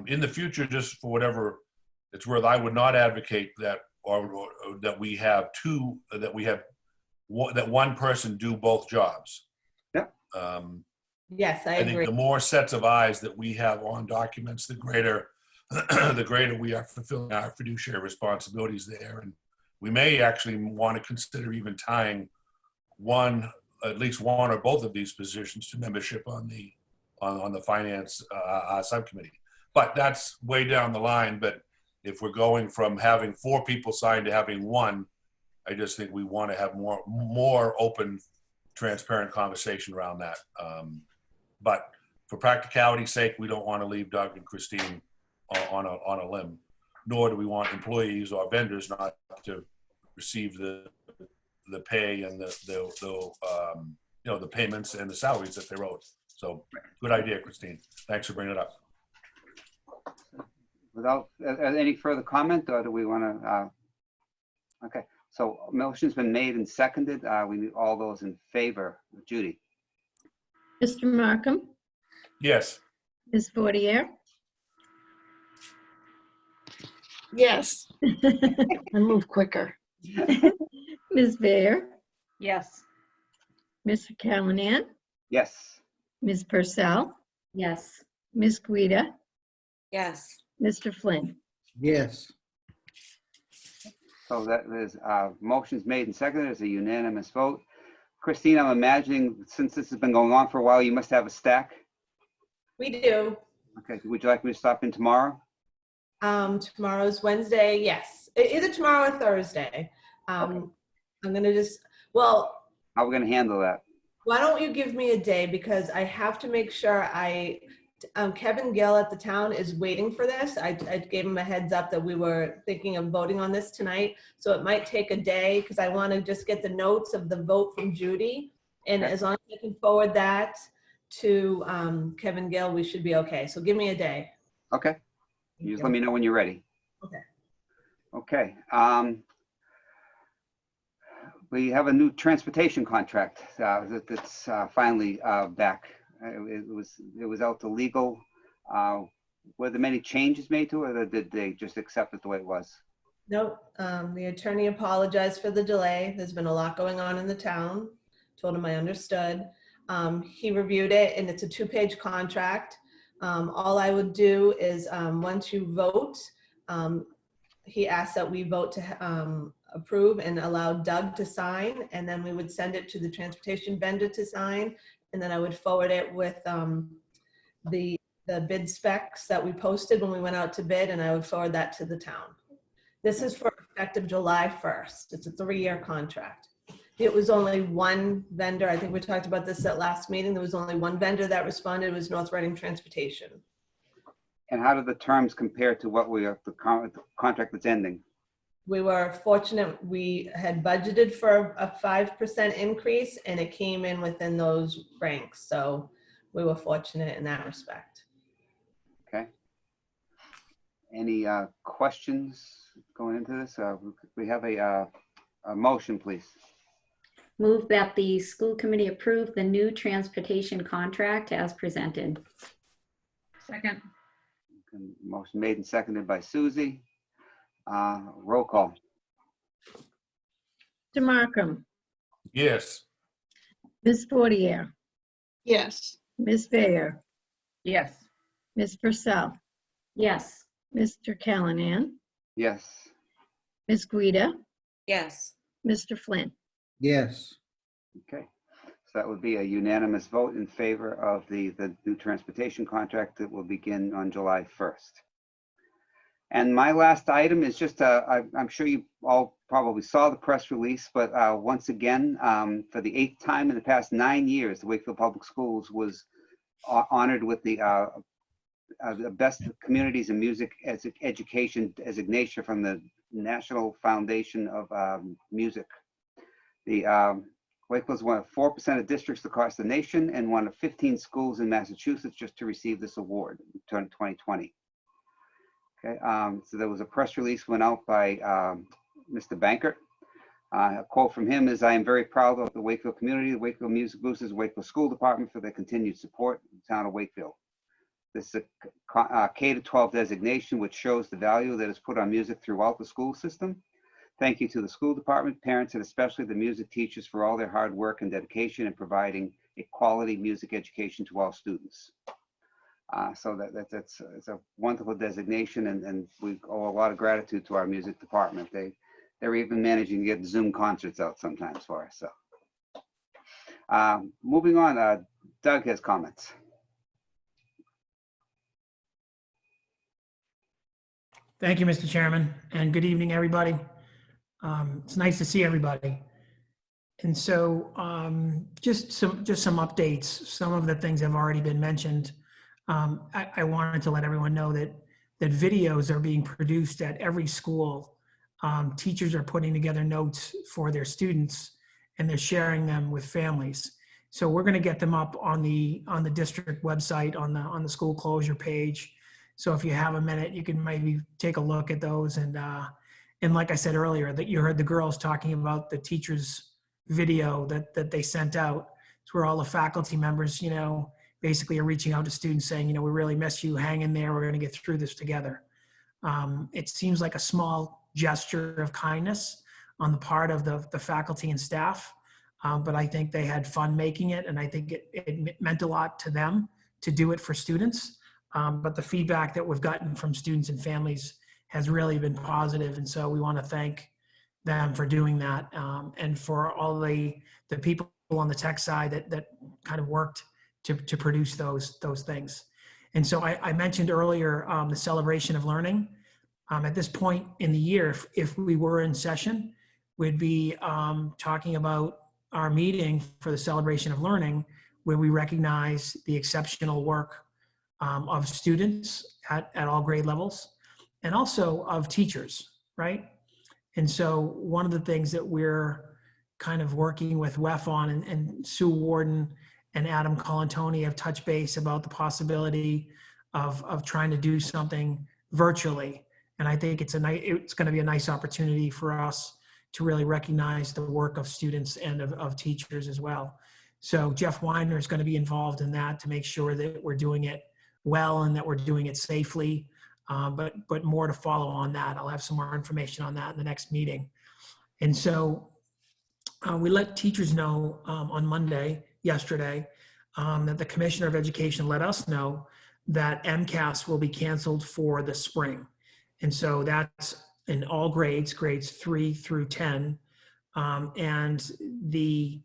in the future, just for whatever it's worth, I would not advocate that or that we have that one person do both jobs. Yep. Yes, I agree. think the more sets of eyes that we have on documents, the greater we are fulfilling our fiduciary responsibilities there. And we may actually want to consider even tying at least one or both of these positions to membership on the finance subcommittee. But that's way down the line. But if we're going from having 4 people signed to having 1, I just think we want to have more open, transparent conversation around that. But for practicality's sake, we don't want to leave Doug and Christine on a limb, nor do we want employees or vendors not to receive the pay and the payments and the salaries that they wrote. So good idea, Christine. Thanks for bringing it up. Without any further comment, or do we want to? Okay. So motion's been made and seconded. We need all those in favor. Judy? Mr. Markham? Yes. Ms. Fortier? Yes. I move quicker. Ms. Baer? Yes. Mr. Callahan, Yes. Ms. Purcell, Yes. Ms. Guida, Yes. Mr. Flynn. Yes. So that is, motions made and seconded. It's a unanimous vote. Christine, I'm imagining since this has been going on for a while, you must have a stack. We do. Okay, would you like me to stop in tomorrow? Tomorrow's Wednesday, yes. Either tomorrow or Thursday. I'm gonna just, well, How are we gonna handle that? why don't you give me a day, because I have to make sure Kevin Gill at the town is waiting for this. I gave him a heads up that we were thinking of voting on this tonight. So it might take a day because I want to just get the notes of the vote from Judy. And Okay. as long as I can forward that to Kevin Gill, we should be okay. So give me a day. Okay, you just let me know when you're ready. Okay. Okay. We have a new transportation contract that's finally back. It was out to legal. Were there many changes made to it, or did they just accept it the way it was? Nope. The attorney apologized for the delay. There's been a lot going on in the town. Told him I understood. He reviewed it, and it's a 2-page contract. All I would do is once you vote, he asked that we vote to approve and allow Doug to sign, and then we would send it to the transportation vendor to sign, and then I would forward it with the bid specs that we posted when we went out to bid, and I would forward that to the town. This is for effective July 1st. It's a 3-year contract. It was only one vendor. I think we talked about this at last meeting. There was only one vendor that responded. It was North Reading Transportation. And how do the terms compare to what we are, the contract that's ending? We were fortunate. We had budgeted for a 5% increase, and it came in within those ranks. So we were fortunate in that respect. Okay. Any questions going into this? We have a motion, please. Move that the school committee approve the new transportation contract as presented. Second. Motion made and seconded by Susie. Roll call. Mr. Markham, Yes. Ms. Fortier, Yes. Ms. Bayer, Yes. Ms. Purcell, Yes. Mr. Callahan, Yes. Ms. Guida, Yes. Mr. Flynn. Yes. Okay. So that would be a unanimous vote in favor of the new transportation contract that will begin on July 1st. And my last item is just, I'm sure you all probably saw the press release, but once again, for the 8th time in the past 9 years, the Wakefield Public Schools was honored with the Best Communities in Music Education designation from the National Foundation of Music. The Wakefield's one of 4% of districts across the nation and one of 15 schools in Massachusetts just to receive this award in 2020. Okay, so there was a press release went out by Mr. Bankert. A quote from him is, "I am very proud of the Wakefield community, the Wakefield Music Boosters, the Wakefield School Department for their continued support in the town of Wakefield. This is a K-12 designation which shows the value that is put on music throughout the school system. Thank you to the school department, parents, and especially the music teachers for all their hard work and dedication in providing a quality music education to all students." So that's it's a wonderful designation, and we owe a lot of gratitude to our music department. They're even managing to get Zoom concerts out sometimes for us. So moving on, Doug has comments. Thank you, Mr. Chairman, and good evening, everybody. It's nice to see everybody. And so just some updates. Some of the things have already been mentioned. I wanted to let everyone know that videos are being produced at every school. Teachers are putting together notes for their students, and they're sharing them with families. So we're going to get them up on the district website, on the school closure page. So if you have a minute, you can maybe take a look at those. And like I said earlier, that you heard the girls talking about the teachers' video that they sent out. It's where all the faculty members, basically are reaching out to students saying, we really miss you, hang in there, we're going to get through this together. It seems like a small gesture of kindness on the part of the faculty and staff. but I think they had fun making it, and I think it meant a lot to them to do it for students. But the feedback that we've gotten from students and families has really been positive, and so we want to thank them for doing that, and for all the people on the tech side that kind of worked to produce those things. And so I mentioned earlier the celebration of learning. At this point in the year, if we were in session, we'd be talking about our meeting for the celebration of learning, where we recognize the exceptional work of students at all grade levels, and also of teachers, right? And so one of the things that we're kind of working with WEF on, and Sue Warden and Adam Colantoni have touched base about the possibility of trying to do something virtually. And I think it's going to be a nice opportunity for us to really recognize the work of students and of teachers as well. So Jeff Weiner is going to be involved in that to make sure that we're doing it well and that we're doing it safely. But more to follow on that. I'll have some more information on that in the next meeting. And so we let teachers know on Monday, yesterday, that the Commissioner of Education let us know that MCAS will be canceled for the spring. And so that's in all grades 3 through 10. And the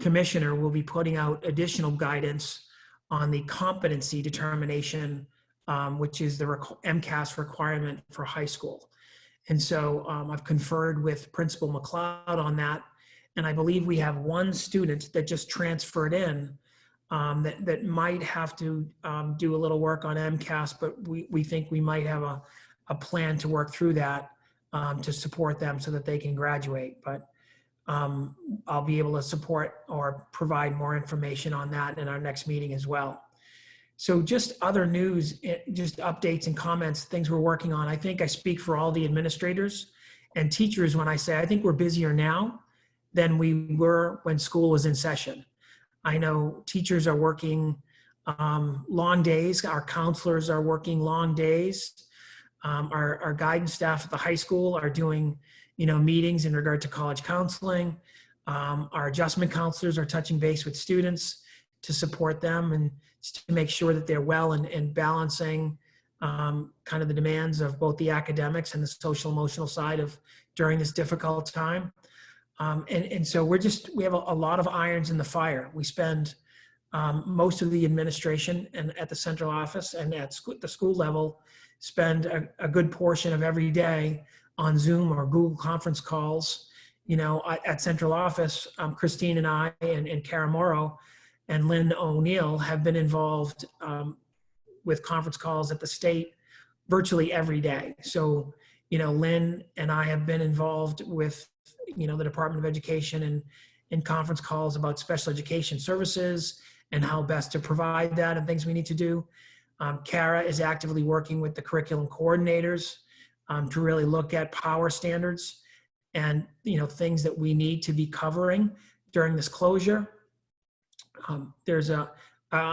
Commissioner will be putting out additional guidance on the competency determination, which is the MCAS requirement for high school. And so I've conferred with Principal McLeod on that. And I believe we have one student that just transferred in that might have to do a little work on MCAS, but we think we might have a plan to work through that to support them so that they can graduate. But I'll be able to support or provide more information on that in our next meeting as well. So just other news, just updates and comments, things we're working on. I think I speak for all the administrators and teachers when I say I think we're busier now than we were when school was in session. I know teachers are working long days. Our counselors are working long days. Our guidance staff at the high school are doing, meetings in regard to college counseling. Our adjustment counselors are touching base with students to support them and to make sure that they're well and balancing kind of the demands of both the academics and the social emotional side of during this difficult time. And so we have a lot of irons in the fire. We spend most of the administration and at the central office and at the school level spend a good portion of every day on Zoom or Google conference calls. At central office, Christine and I and Kara Morrow and Lynn O'Neill have been involved with conference calls at the state virtually every day. So, Lynn and I have been involved with, the Department of Education and conference calls about special education services and how best to provide that and things we need to do. Kara is actively working with the curriculum coordinators to really look at power standards and, things that we need to be covering during this closure. There's a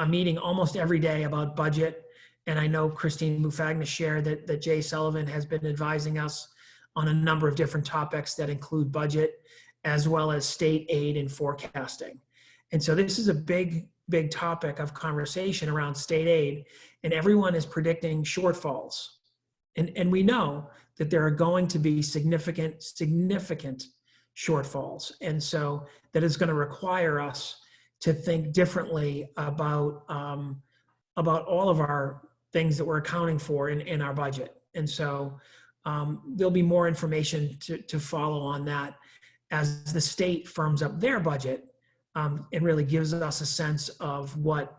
meeting almost every day about budget. And I know Christine Mufagna shared that Jay Sullivan has been advising us on a number of different topics that include budget, as well as state aid and forecasting. And so this is a big topic of conversation around state aid, and everyone is predicting shortfalls. And we know that there are going to be significant shortfalls. And so that is going to require us to think differently about all of our things that we're accounting for in our budget. And so there'll be more information to follow on that as the state firms up their budget and really gives us a sense of what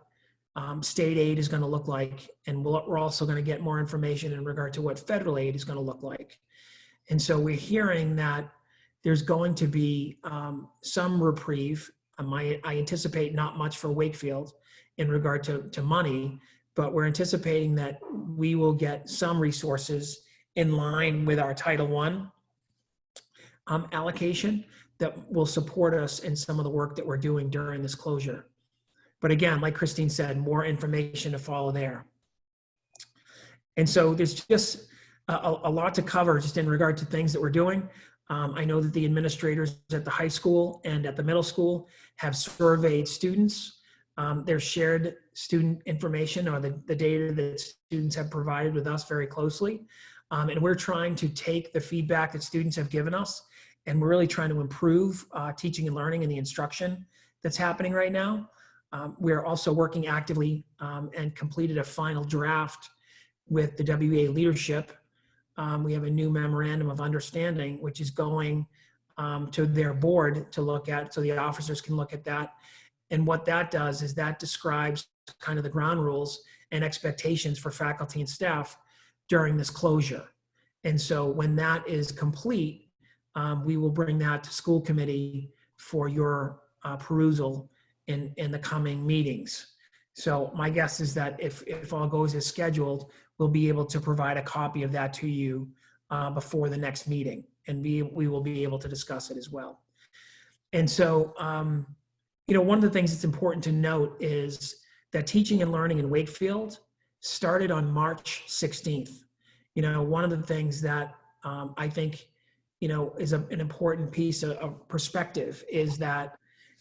state aid is going to look like. And we're also going to get more information in regard to what federal aid is going to look like. And so we're hearing that there's going to be some reprieve. I anticipate not much for Wakefield in regard to money, but we're anticipating that we will get some resources in line with our Title I allocation that will support us in some of the work that we're doing during this closure. But again, like Christine said, more information to follow there. And so there's just a lot to cover just in regard to things that we're doing. I know that the administrators at the high school and at the middle school have surveyed students. They've shared student information or the data that students have provided with us very closely. And we're trying to take the feedback that students have given us, and we're really trying to improve teaching and learning and the instruction that's happening right now. We're also working actively and completed a final draft with the WEA leadership. We have a new memorandum of understanding, which is going to their board to look at, so the officers can look at that. And what that does is that describes kind of the ground rules and expectations for faculty and staff during this closure. And so when that is complete, we will bring that to school committee for your perusal in the coming meetings. So my guess is that if all goes as scheduled, we'll be able to provide a copy of that to you before the next meeting, and we will be able to discuss it as well. And so, one of the things that's important to note is that teaching and learning in Wakefield started on March 16th. One of the things that I think, is an important piece of perspective is that,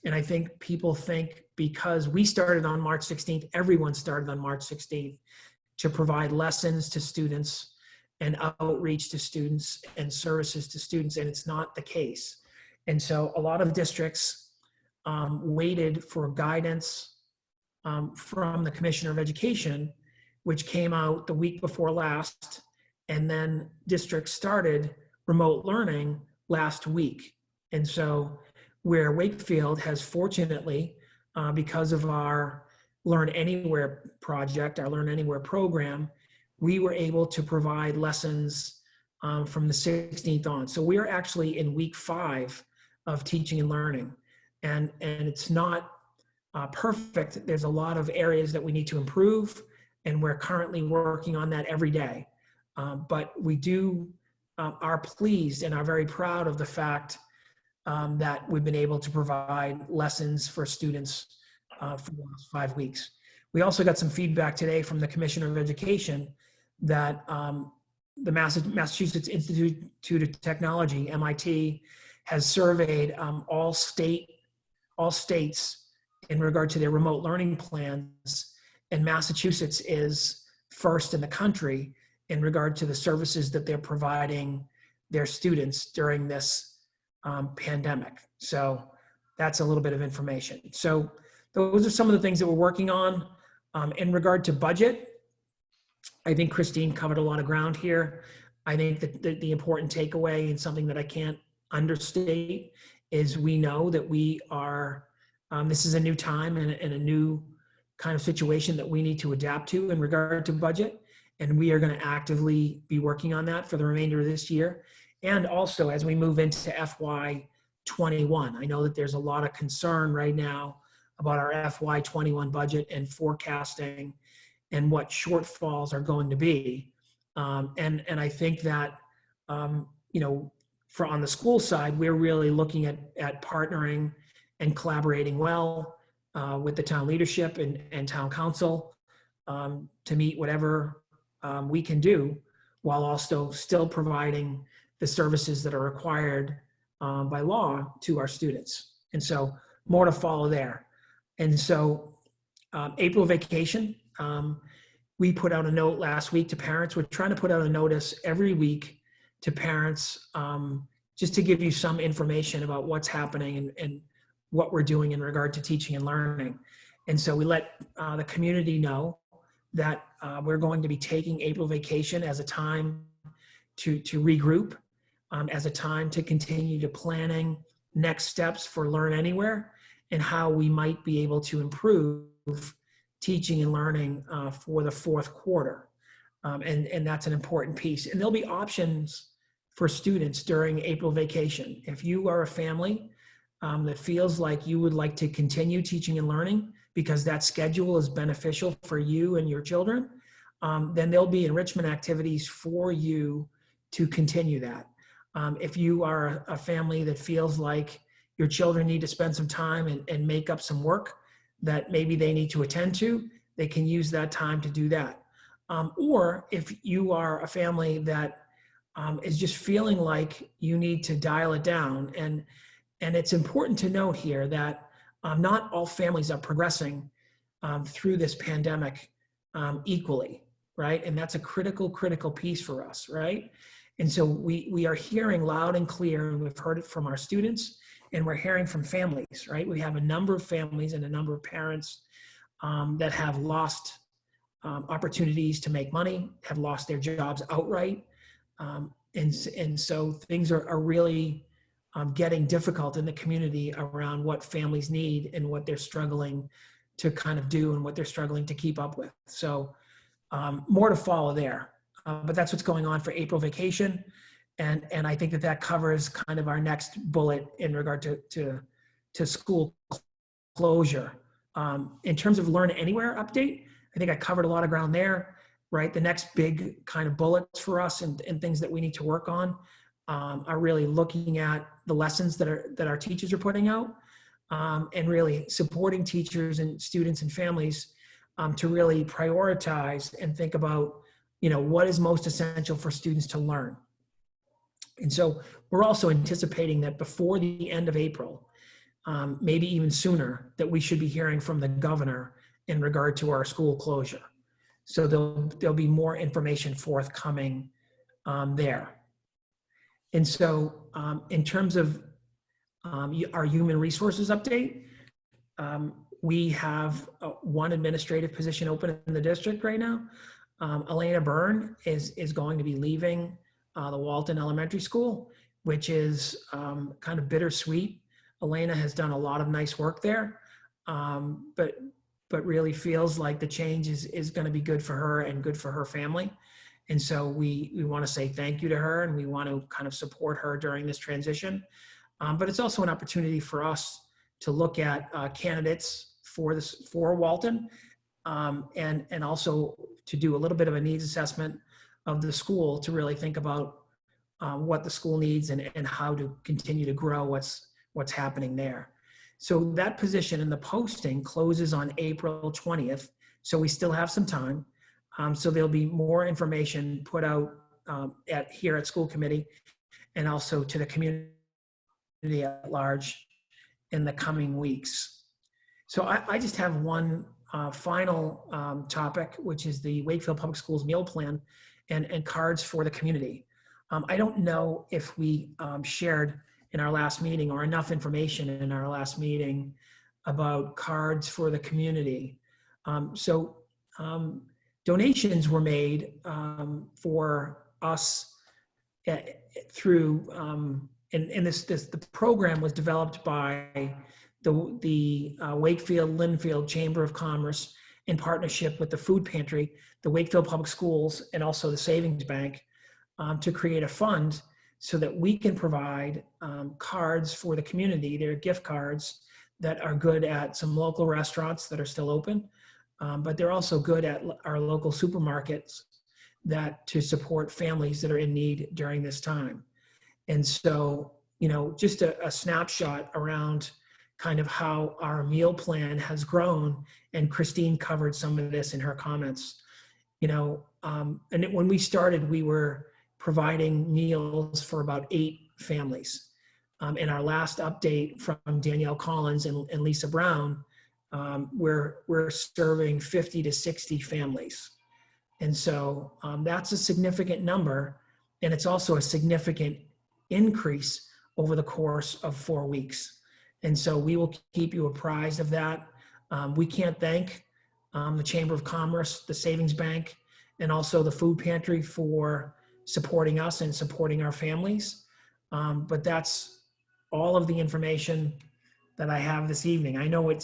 and I think people think because we started on March 16th, everyone started on March 16th to provide lessons to students and outreach to students and services to students, and it's not the case. And so a lot of districts waited for guidance from the Commissioner of Education, which came out the week before last, and then districts started remote learning last week. And so where Wakefield has fortunately, because of our Learn Anywhere project, our Learn Anywhere program, we were able to provide lessons from the 16th on. So we are actually in week 5 of teaching and learning. And it's not perfect. There's a lot of areas that we need to improve, and we're currently working on that every day. But we are pleased and are very proud of the fact that we've been able to provide lessons for students for the last 5 weeks. We also got some feedback today from the Commissioner of Education that the Massachusetts Institute of Technology, MIT, has surveyed all states in regard to their remote learning plans, and Massachusetts is first in the country in regard to the services that they're providing their students during this pandemic. So that's a little bit of information. So those are some of the things that we're working on. In regard to budget, I think Christine covered a lot of ground here. I think that the important takeaway, and something that I can't understate, is we know that we are, this is a new time and a new kind of situation that we need to adapt to in regard to budget. And we are going to actively be working on that for the remainder of this year. And also as we move into FY21, I know that there's a lot of concern right now about our FY21 budget and forecasting and what shortfalls are going to be. And I think that, on the school side, we're really looking at partnering and collaborating well with the town leadership and town council to meet whatever we can do, while also still providing the services that are required by law to our students. And so more to follow there. And so April vacation, we put out a note last week to parents. We're trying to put out a notice every week to parents just to give you some information about what's happening and what we're doing in regard to teaching and learning. And so we let the community know that we're going to be taking April vacation as a time to regroup, as a time to continue to planning next steps for Learn Anywhere and how we might be able to improve teaching and learning for the fourth quarter. And that's an important piece. And there'll be options for students during April vacation. If you are a family that feels like you would like to continue teaching and learning because that schedule is beneficial for you and your children, then there'll be enrichment activities for you to continue that. If you are a family that feels like your children need to spend some time and make up some work that maybe they need to attend to, they can use that time to do that. Or if you are a family that is just feeling like you need to dial it down. And it's important to note here that not all families are progressing through this pandemic equally, right? And that's a critical piece for us, right? And so we are hearing loud and clear, and we've heard it from our students, and we're hearing from families, right? We have a number of families and a number of parents that have lost opportunities to make money, have lost their jobs outright. And so things are really getting difficult in the community around what families need and what they're struggling to kind of do and what they're struggling to keep up with. So more to follow there. But that's what's going on for April vacation. And I think that covers kind of our next bullet in regard to school closure. In terms of Learn Anywhere update, I think I covered a lot of ground there, right? The next big kind of bullets for us and things that we need to work on are really looking at the lessons that our teachers are putting out and really supporting teachers and students and families to really prioritize and think about, what is most essential for students to learn. And so we're also anticipating that before the end of April, maybe even sooner, that we should be hearing from the governor in regard to our school closure. So there'll be more information forthcoming there. And so in terms of our human resources update, we have one administrative position open in the district right now. Elena Byrne is going to be leaving the Walton Elementary School, which is kind of bittersweet. Elena has done a lot of nice work there, but really feels like the change is going to be good for her and good for her family. And so we want to say thank you to her, and we want to kind of support her during this transition. But it's also an opportunity for us to look at candidates for Walton, and also to do a little bit of a needs assessment of the school to really think about what the school needs and how to continue to grow what's happening there. So that position in the posting closes on April 20th. So we still have some time. So there'll be more information put out here at school committee and also to the community at large in the coming weeks. So I just have one final topic, which is the Wakefield Public Schools meal plan and cards for the community. I don't know if we shared in our last meeting or enough information in our last meeting about cards for the community. Donations were made for us through, and the program was developed by the Wakefield Linfield Chamber of Commerce in partnership with the food pantry, the Wakefield Public Schools, and also the Savings Bank to create a fund so that we can provide cards for the community. They're gift cards that are good at some local restaurants that are still open, but they're also good at our local supermarkets to support families that are in need during this time. And so, just a snapshot around kind of how our meal plan has grown, and Christine covered some of this in her comments. And when we started, we were providing meals for about 8 families. In our last update from Danielle Collins and Lisa Brown, we're serving 50 to 60 families. And so that's a significant number, and it's also a significant increase over the course of 4 weeks. And so we will keep you apprised of that. We can't thank the Chamber of Commerce, the Savings Bank, and also the food pantry for supporting us and supporting our families. But that's all of the information that I have this evening. I know it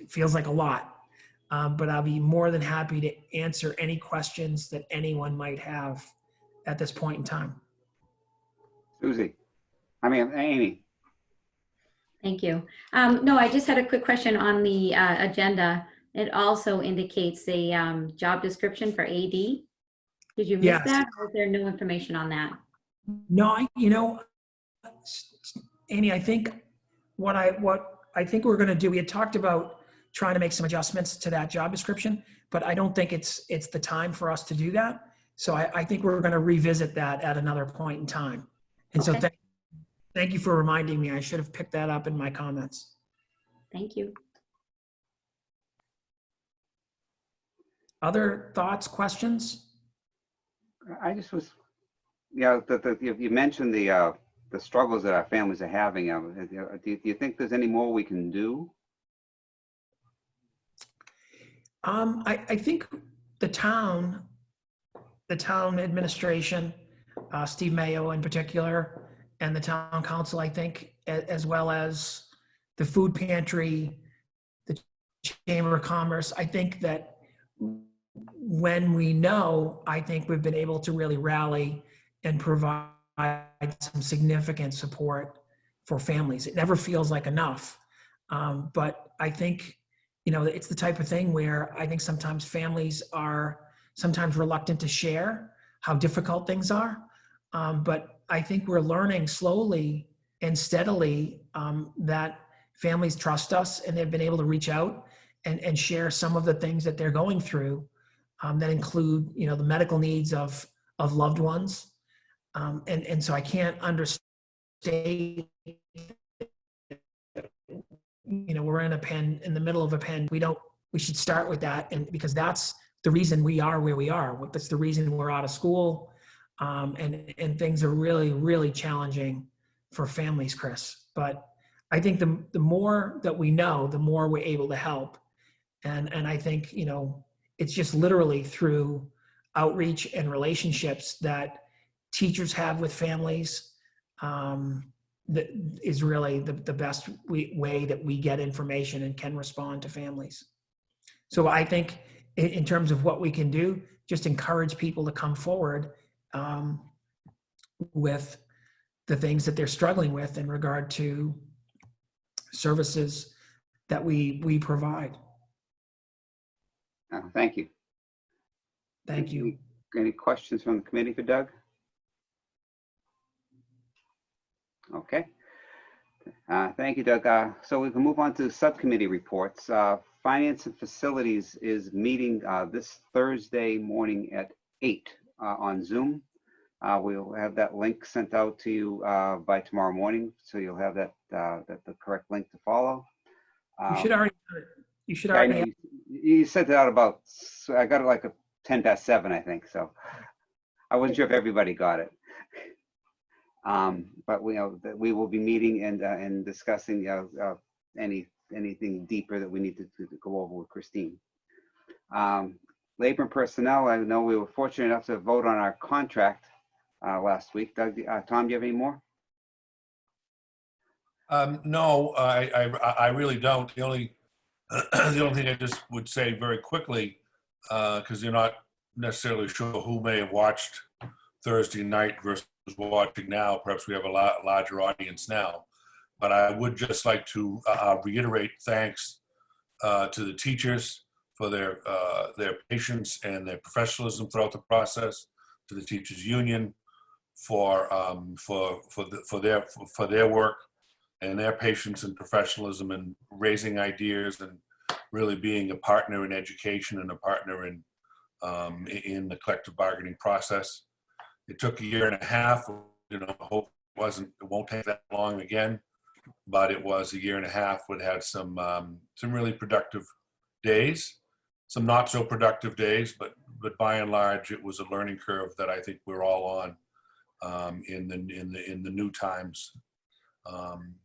feels like a lot, but I'll be more than happy to answer any questions that anyone might have at this point in time. Amy. Thank you. No, I just had a quick question on the agenda. It also indicates a job description for AD. Did you miss that, or is there no information on that? No, Amy, I think what I think we're going to do, we had talked about trying to make some adjustments to that job description, but I don't think it's the time for us to do that. So I think we're going to revisit that at another point in time. And so Okay. thank you for reminding me. I should have picked that up in my comments. Thank you. Other thoughts, questions? I just was, yeah, you mentioned the struggles that our families are having. Do you think there's any more we can do? I think the town administration, Steve Mayo in particular, and the town council, I think, as well as the food pantry, the Chamber of Commerce, I think that when we know, I think we've been able to really rally and provide some significant support for families. It never feels like enough. But I think, you know, it's the type of thing where I think sometimes families are sometimes reluctant to share how difficult things are. But I think we're learning slowly and steadily that families trust us, and they've been able to reach out and share some of the things that they're going through that include, you know, the medical needs of loved ones. And so I can't understate, you know, we're in the middle of a pandemic. We should start with that. And because that's the reason we are where we are. That's the reason we're out of school. And things are really, really challenging for families, Chris. But I think the more that we know, the more we're able to help. And I think, you know, it's just literally through outreach and relationships that teachers have with families that is really the best way that we get information and can respond to families. So I think in terms of what we can do, just encourage people to come forward with the things that they're struggling with in regard to services that we provide. Thank you. Thank you. Any questions from the committee for Doug? Okay. Thank you, Doug. So we can move on to subcommittee reports. Finance and Facilities is meeting this Thursday morning at 8 on Zoom. We'll have that link sent out to you by tomorrow morning, so you'll have that the correct link to follow. You should already. You should already. You sent it out about. So I got it like 7:10, I think. So I wasn't sure if everybody got it. But we know that we will be meeting and discussing anything deeper that we need to go over with Christine. Labor and Personnel, I know we were fortunate enough to vote on our contract last week. Doug, Tom, do you have any more? No, I really don't. The only thing I just would say very quickly, because you're not necessarily sure who may have watched Thursday night versus watching now. Perhaps we have a larger audience now. But I would just like to reiterate thanks to the teachers for their patience and their professionalism throughout the process, to the teachers union for their work and their patience and professionalism and raising ideas and really being a partner in education and a partner in the collective bargaining process. It took 1.5 years, you know, hope it won't take that long again, but it was 1.5 years. We'd had some really productive days, some not so productive days, but by and large, it was a learning curve that I think we're all on in the new times.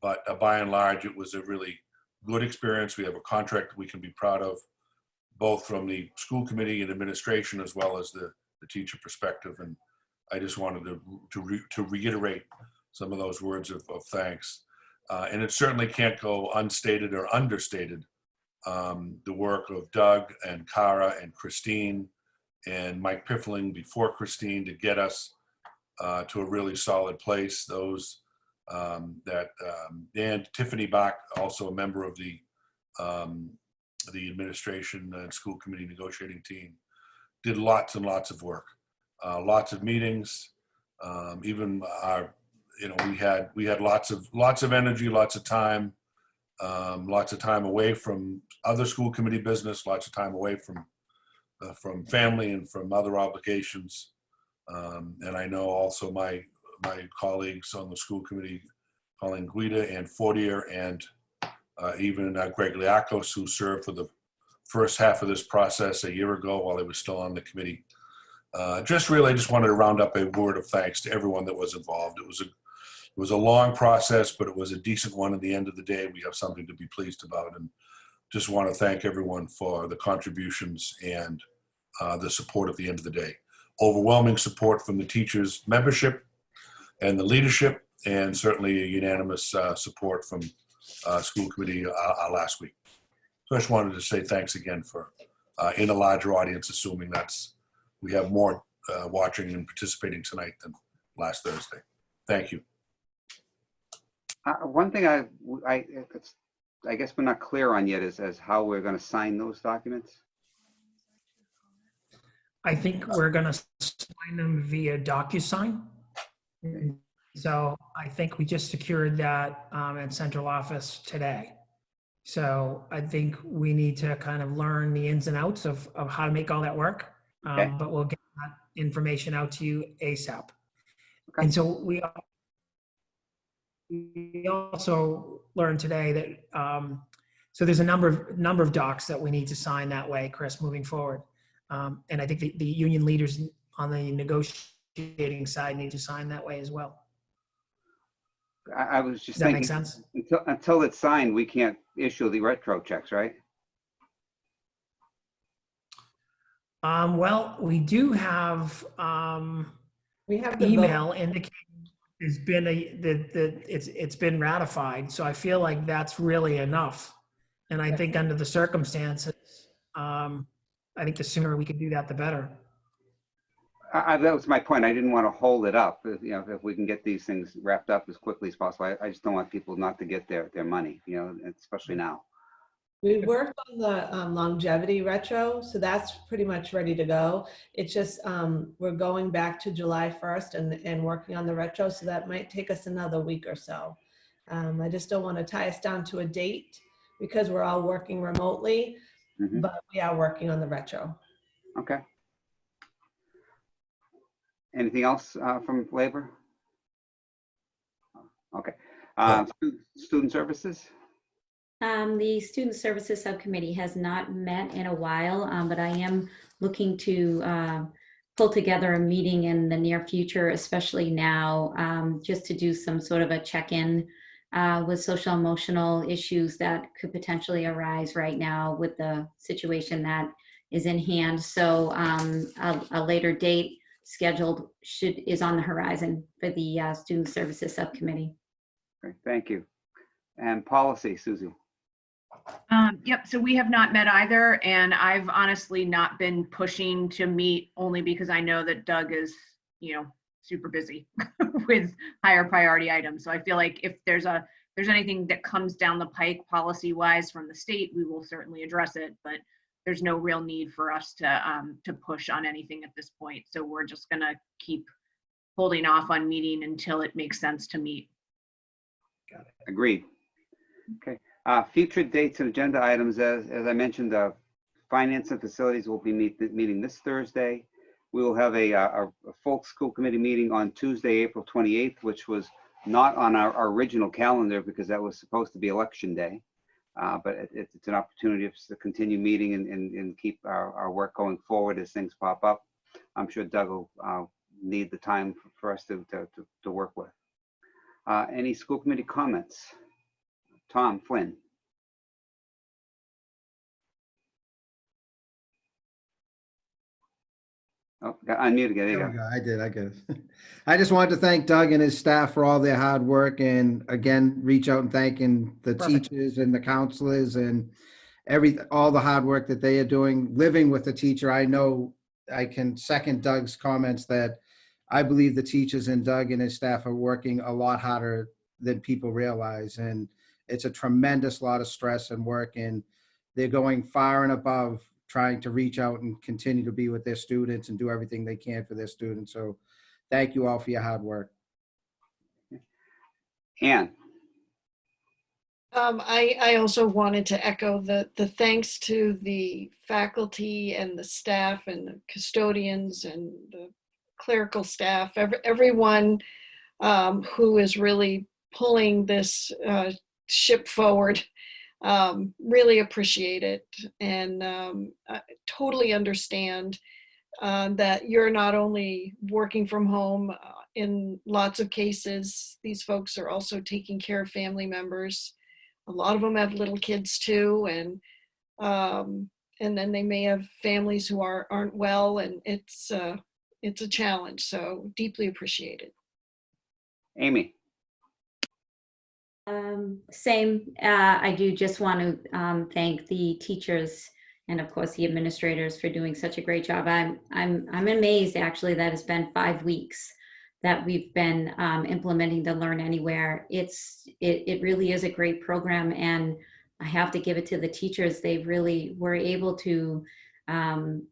But by and large, it was a really good experience. We have a contract that we can be proud of, both from the school committee and administration, as well as the teacher perspective. And I just wanted to reiterate some of those words of thanks. And it certainly can't go unstated or understated, the work of Doug and Cara and Christine and Mike Piffling before Christine to get us to a really solid place. Those and Tiffany Bach, also a member of the administration and school committee negotiating team, did lots and lots of work, lots of meetings. Even our, you know, we had lots of energy, lots of time away from other school committee business, lots of time away from family and from other obligations. And I know also my colleagues on the school committee, Colleen Guida and Fortier, and even Greg Liakos, who served for the first half of this process a year ago while he was still on the committee. Just wanted to round up a word of thanks to everyone that was involved. It was a long process, but it was a decent one. At the end of the day, we have something to be pleased about, and just want to thank everyone for the contributions and the support at the end of the day. Overwhelming support from the teachers' membership and the leadership, and certainly a unanimous support from school committee last week. So I just wanted to say thanks again for, in a larger audience, assuming we have more watching and participating tonight than last Thursday. Thank you. One thing I guess we're not clear on yet is as how we're going to sign those documents. I think we're going to sign them via DocuSign. So I think we just secured that at central office today. So I think we need to kind of learn the ins and outs of how to make all that work. Okay. But we'll get that information out to you ASAP. Okay. And so we also learned today that so there's a number of docs that we need to sign that way, Chris, moving forward. And I think the union leaders on the negotiating side need to sign that way as well. I was just Does that thinking, make sense? until it's signed, we can't issue the retro checks, right? Well, we do have We have the email indicating there's been it's been ratified. So I feel like that's really enough. And I think under the circumstances, I think the sooner we can do that, the better. That was my point. I didn't want to hold it up. If we can get these things wrapped up as quickly as possible, I just don't want people not to get their money, especially now. We worked on the longevity retro, so that's pretty much ready to go. It's just we're going back to July 1st and working on the retro, so that might take us another week or so. I just don't want to tie us down to a date because we're all working remotely, but we are working on the retro. Okay. Anything else from labor? Okay. Student services? The Student Services Subcommittee has not met in a while, but I am looking to pull together a meeting in the near future, especially now, just to do some sort of a check-in with social emotional issues that could potentially arise right now with the situation that is in hand. So a later date scheduled is on the horizon for the Student Services Subcommittee. Great, thank you. And policy, Susie. Yep, so we have not met either, and I've honestly not been pushing to meet only because I know that Doug is, super busy with higher priority items. So I feel like if there's anything that comes down the pike policy-wise from the state, we will certainly address it, but there's no real need for us to push on anything at this point. So we're just gonna keep holding off on meeting until it makes sense to meet. Got it. Agreed. Okay. Future dates and agenda items, as I mentioned, finance and facilities will be meeting this Thursday. We will have a full school committee meeting on Tuesday, April 28th, which was not on our original calendar because that was supposed to be election day. But it's an opportunity for us to continue meeting and keep our work going forward as things pop up. I'm sure Doug will need the time for us to work with. Any school committee comments? Tom Flynn. Oh, got unmuted again. There you go. I did. I just wanted to thank Doug and his staff for all their hard work, and again, reach out and thanking the teachers and the counselors and all the hard work that they are doing. Living with the teacher, I know I can second Doug's comments that I believe the teachers and Doug and his staff are working a lot harder than people realize, and it's a tremendous lot of stress and work, and they're going far and above trying to reach out and continue to be with their students and do everything they can for their students. So thank you all for your hard work. Ann. I also wanted to echo the thanks to the faculty and the staff and the custodians and the clerical staff, everyone who is really pulling this ship forward. Really appreciate it, and I totally understand that you're not only working from home. In lots of cases, these folks are also taking care of family members. A lot of them have little kids too, and then they may have families who aren't well, and it's a challenge. So deeply appreciated. Amy. Same. I do just want to thank the teachers and of course the administrators for doing such a great job. I'm amazed actually that it's been 5 weeks that we've been implementing the Learn Anywhere. It really is a great program, and I have to give it to the teachers. They really were able to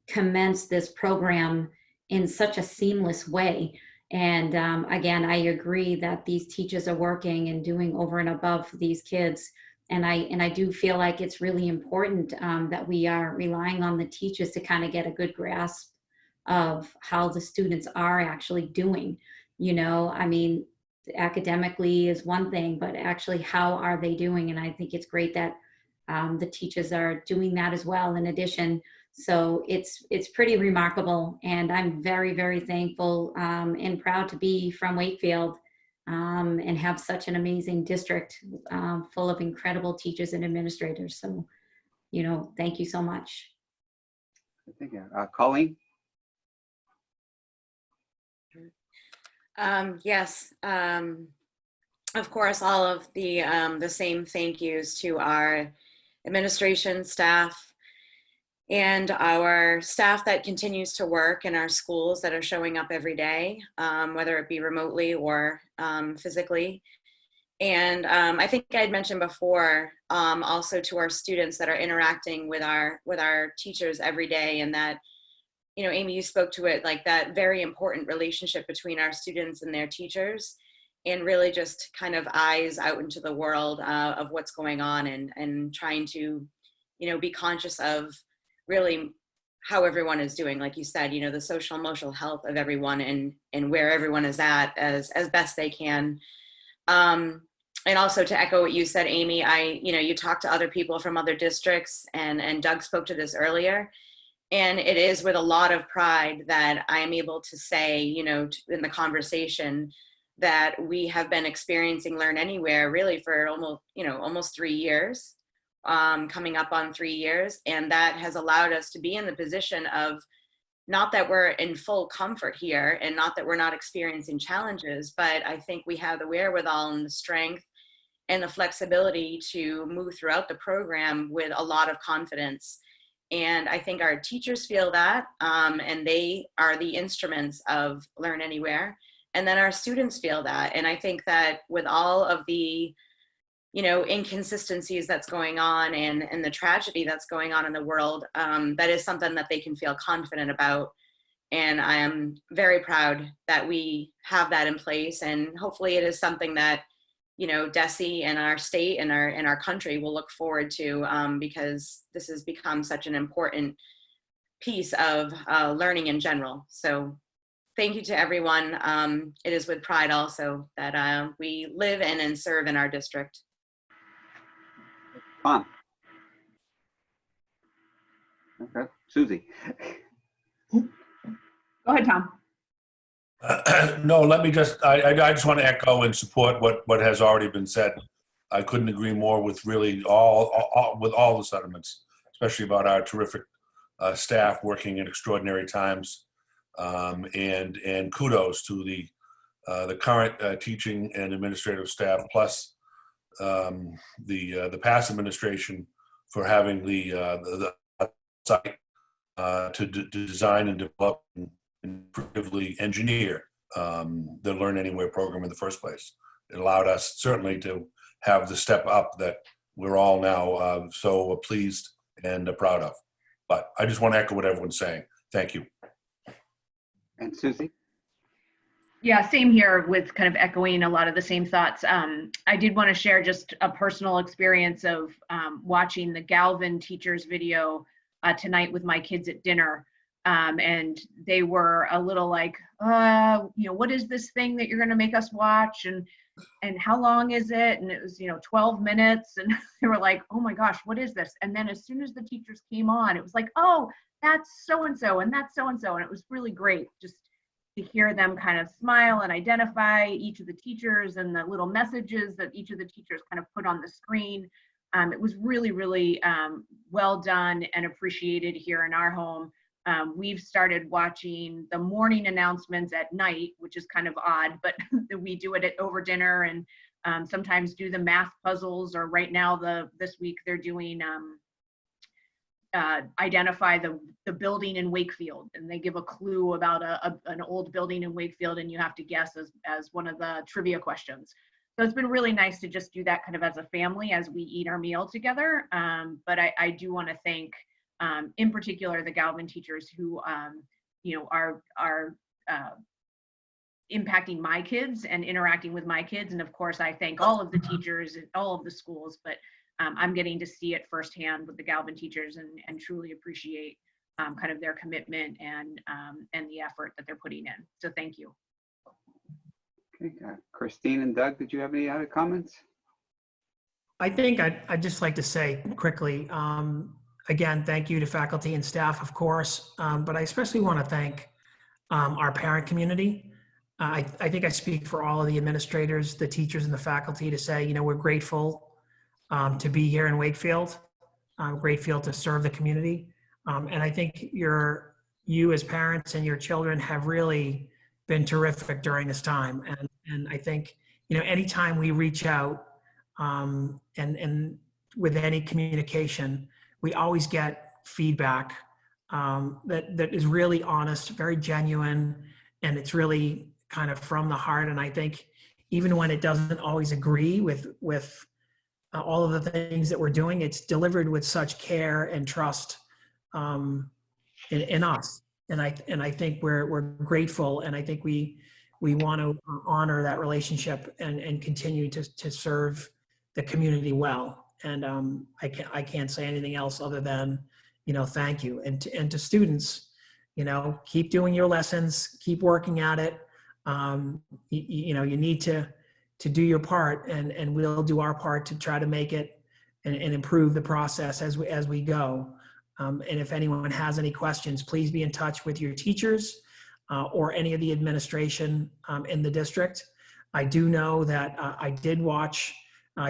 commence this program in such a seamless way. And again, I agree that these teachers are working and doing over and above for these kids. And I do feel like it's really important that we are relying on the teachers to kind of get a good grasp of how the students are actually doing. You know, I mean, academically is one thing, but actually how are they doing? And I think it's great that the teachers are doing that as well in addition. So it's pretty remarkable, and I'm very, very thankful and proud to be from Wakefield and have such an amazing district full of incredible teachers and administrators. So, you know, thank you so much. Thank you. Colleen? Yes, of course, all of the same thank yous to our administration, staff, and our staff that continues to work in our schools that are showing up every day, whether it be remotely or physically. And I think I'd mentioned before, also to our students that are interacting with our teachers every day, and that, you know, Amy, you spoke to it, like that very important relationship between our students and their teachers, and really just kind of eyes out into the world of what's going on, and trying to, you know, be conscious of really how everyone is doing. Like you said, you know, the social emotional health of everyone, and where everyone is at as best they can. And also to echo what you said, Amy, you know, you talk to other people from other districts, and Doug spoke to this earlier. And it is with a lot of pride that I am able to say, you know, in the conversation, that we have been experiencing Learn Anywhere really for almost 3 years, coming up on 3 years. And that has allowed us to be in the position of, not that we're in full comfort here, and not that we're not experiencing challenges, but I think we have the wherewithal and the strength and the flexibility to move throughout the program with a lot of confidence. And I think our teachers feel that, and they are the instruments of Learn Anywhere. And then our students feel that. And I think that with all of the, you know, inconsistencies that's going on, and the tragedy that's going on in the world, that is something that they can feel confident about. And I am very proud that we have that in place. And hopefully it is something that, you know, DESE and our state and our country will look forward to, because this has become such an important piece of learning in general. So thank you to everyone. It is with pride also that we live in and serve in our district. Tom. Okay, Susie. Go ahead, Tom. No, let me just, I just want to echo and support what has already been said. I couldn't agree more with really with all the sentiments, especially about our terrific staff working in extraordinary times. And kudos to the current teaching and administrative staff, plus the past administration, for having the site to design and develop and creatively engineer the Learn Anywhere program in the first place. It allowed us certainly to have the step up that we're all now so pleased and proud of. But I just want to echo what everyone's saying. Thank you. And Susie? Yeah, same here, with kind of echoing a lot of the same thoughts. I did want to share just a personal experience of watching the Galvin teachers video tonight with my kids at dinner. And they were a little like, what is this thing that you're going to make us watch? And how long is it? And it was, 12 minutes. And they were like, oh my gosh, what is this? And then as soon as the teachers came on, it was like, oh, that's so-and-so and that's so-and-so. And it was really great just to hear them kind of smile and identify each of the teachers and the little messages that each of the teachers kind of put on the screen. It was really, really well done and appreciated here in our home. We've started watching the morning announcements at night, which is kind of odd, but we do it over dinner and sometimes do the math puzzles, or right now this week they're doing identify the building in Wakefield, and they give a clue about an old building in Wakefield, and you have to guess as one of the trivia questions. So it's been really nice to just do that kind of as a family as we eat our meal together. But I do want to thank, in particular, the Galvin teachers who, are impacting my kids and interacting with my kids. And of course, I thank all of the teachers at all of the schools, but I'm getting to see it firsthand with the Galvin teachers and truly appreciate kind of their commitment and the effort that they're putting in. So thank you. Okay, Christine and Doug, did you have any other comments? I think I'd just like to say quickly, again, thank you to faculty and staff, of course, but I especially want to thank our parent community. I think I speak for all of the administrators, the teachers, and the faculty to say, we're grateful to be here in Wakefield. Grateful to serve the community. And I think you as parents and your children have really been terrific during this time. And I think, anytime we reach out and with any communication, we always get feedback that is really honest, very genuine, and it's really kind of from the heart. And I think even when it doesn't always agree with all of the things that we're doing, it's delivered with such care and trust in us. And I think we're grateful, and I think we want to honor that relationship and continue to serve the community well. And I can't say anything else other than, thank you. And to students, keep doing your lessons, keep working at it. You need to do your part, and we'll do our part to try to make it and improve the process as we go. And if anyone has any questions, please be in touch with your teachers or any of the administration in the district. I do know that I did watch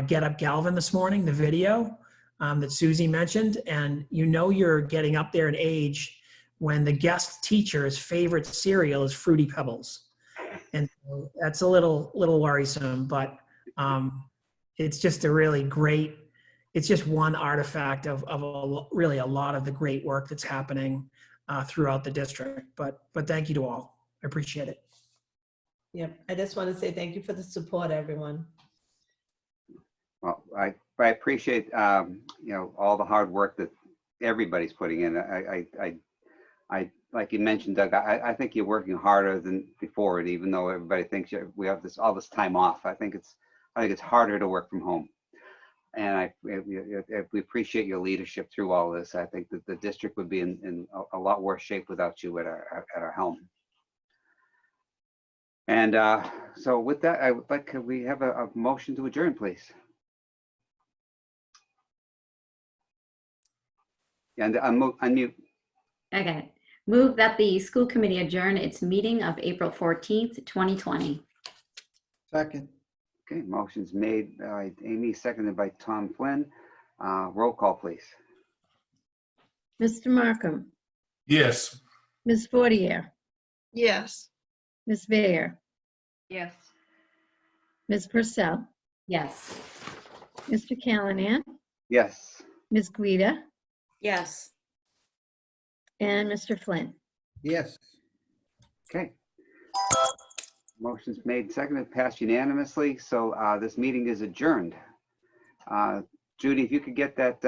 Get Up Galvin this morning, the video that Susie mentioned, and you're getting up there in age when the guest teacher's favorite cereal is Fruity Pebbles. And so that's a little worrisome, but it's just a really great, it's just one artifact of really a lot of the great work that's happening throughout the district. But thank you to all. I appreciate it. Yep. I just want to say thank you for the support, everyone. Well, I appreciate all the hard work that everybody's putting in. I like you mentioned, Doug, I think you're working harder than before, and even though everybody thinks we have all this time off, I think it's harder to work from home. And we appreciate your leadership through all this. I think that the district would be in a lot worse shape without you at our helm. And so with that, I would like, could we have a motion to adjourn, please? And unmute. Okay. Move that the school committee adjourn its meeting of April 14th, 2020. Second. Okay, motion's made by Amy, seconded by Tom Flynn. Roll call, please. Mr. Markham, Yes. Ms. Fortier, Yes. Ms. Bayer, Yes. Ms. Purcell, Yes. Mr. Callahan, Yes. Ms. Guida, Yes. and Mr. Flynn. Yes. Okay. Motion's made, seconded, passed unanimously. So this meeting is adjourned. Judy, if you could get that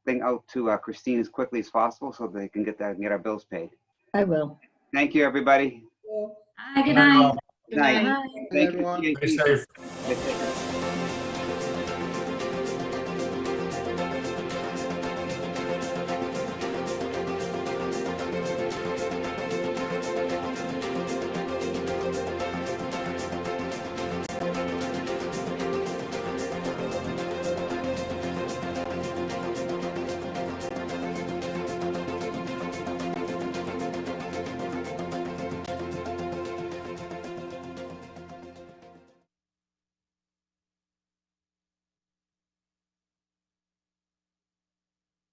thing out to Christine as quickly as possible so they can get that and get our bills paid. I will. Thank you, everybody. Hi, good night. Good night. Bye. Thank everyone. you. Stay safe.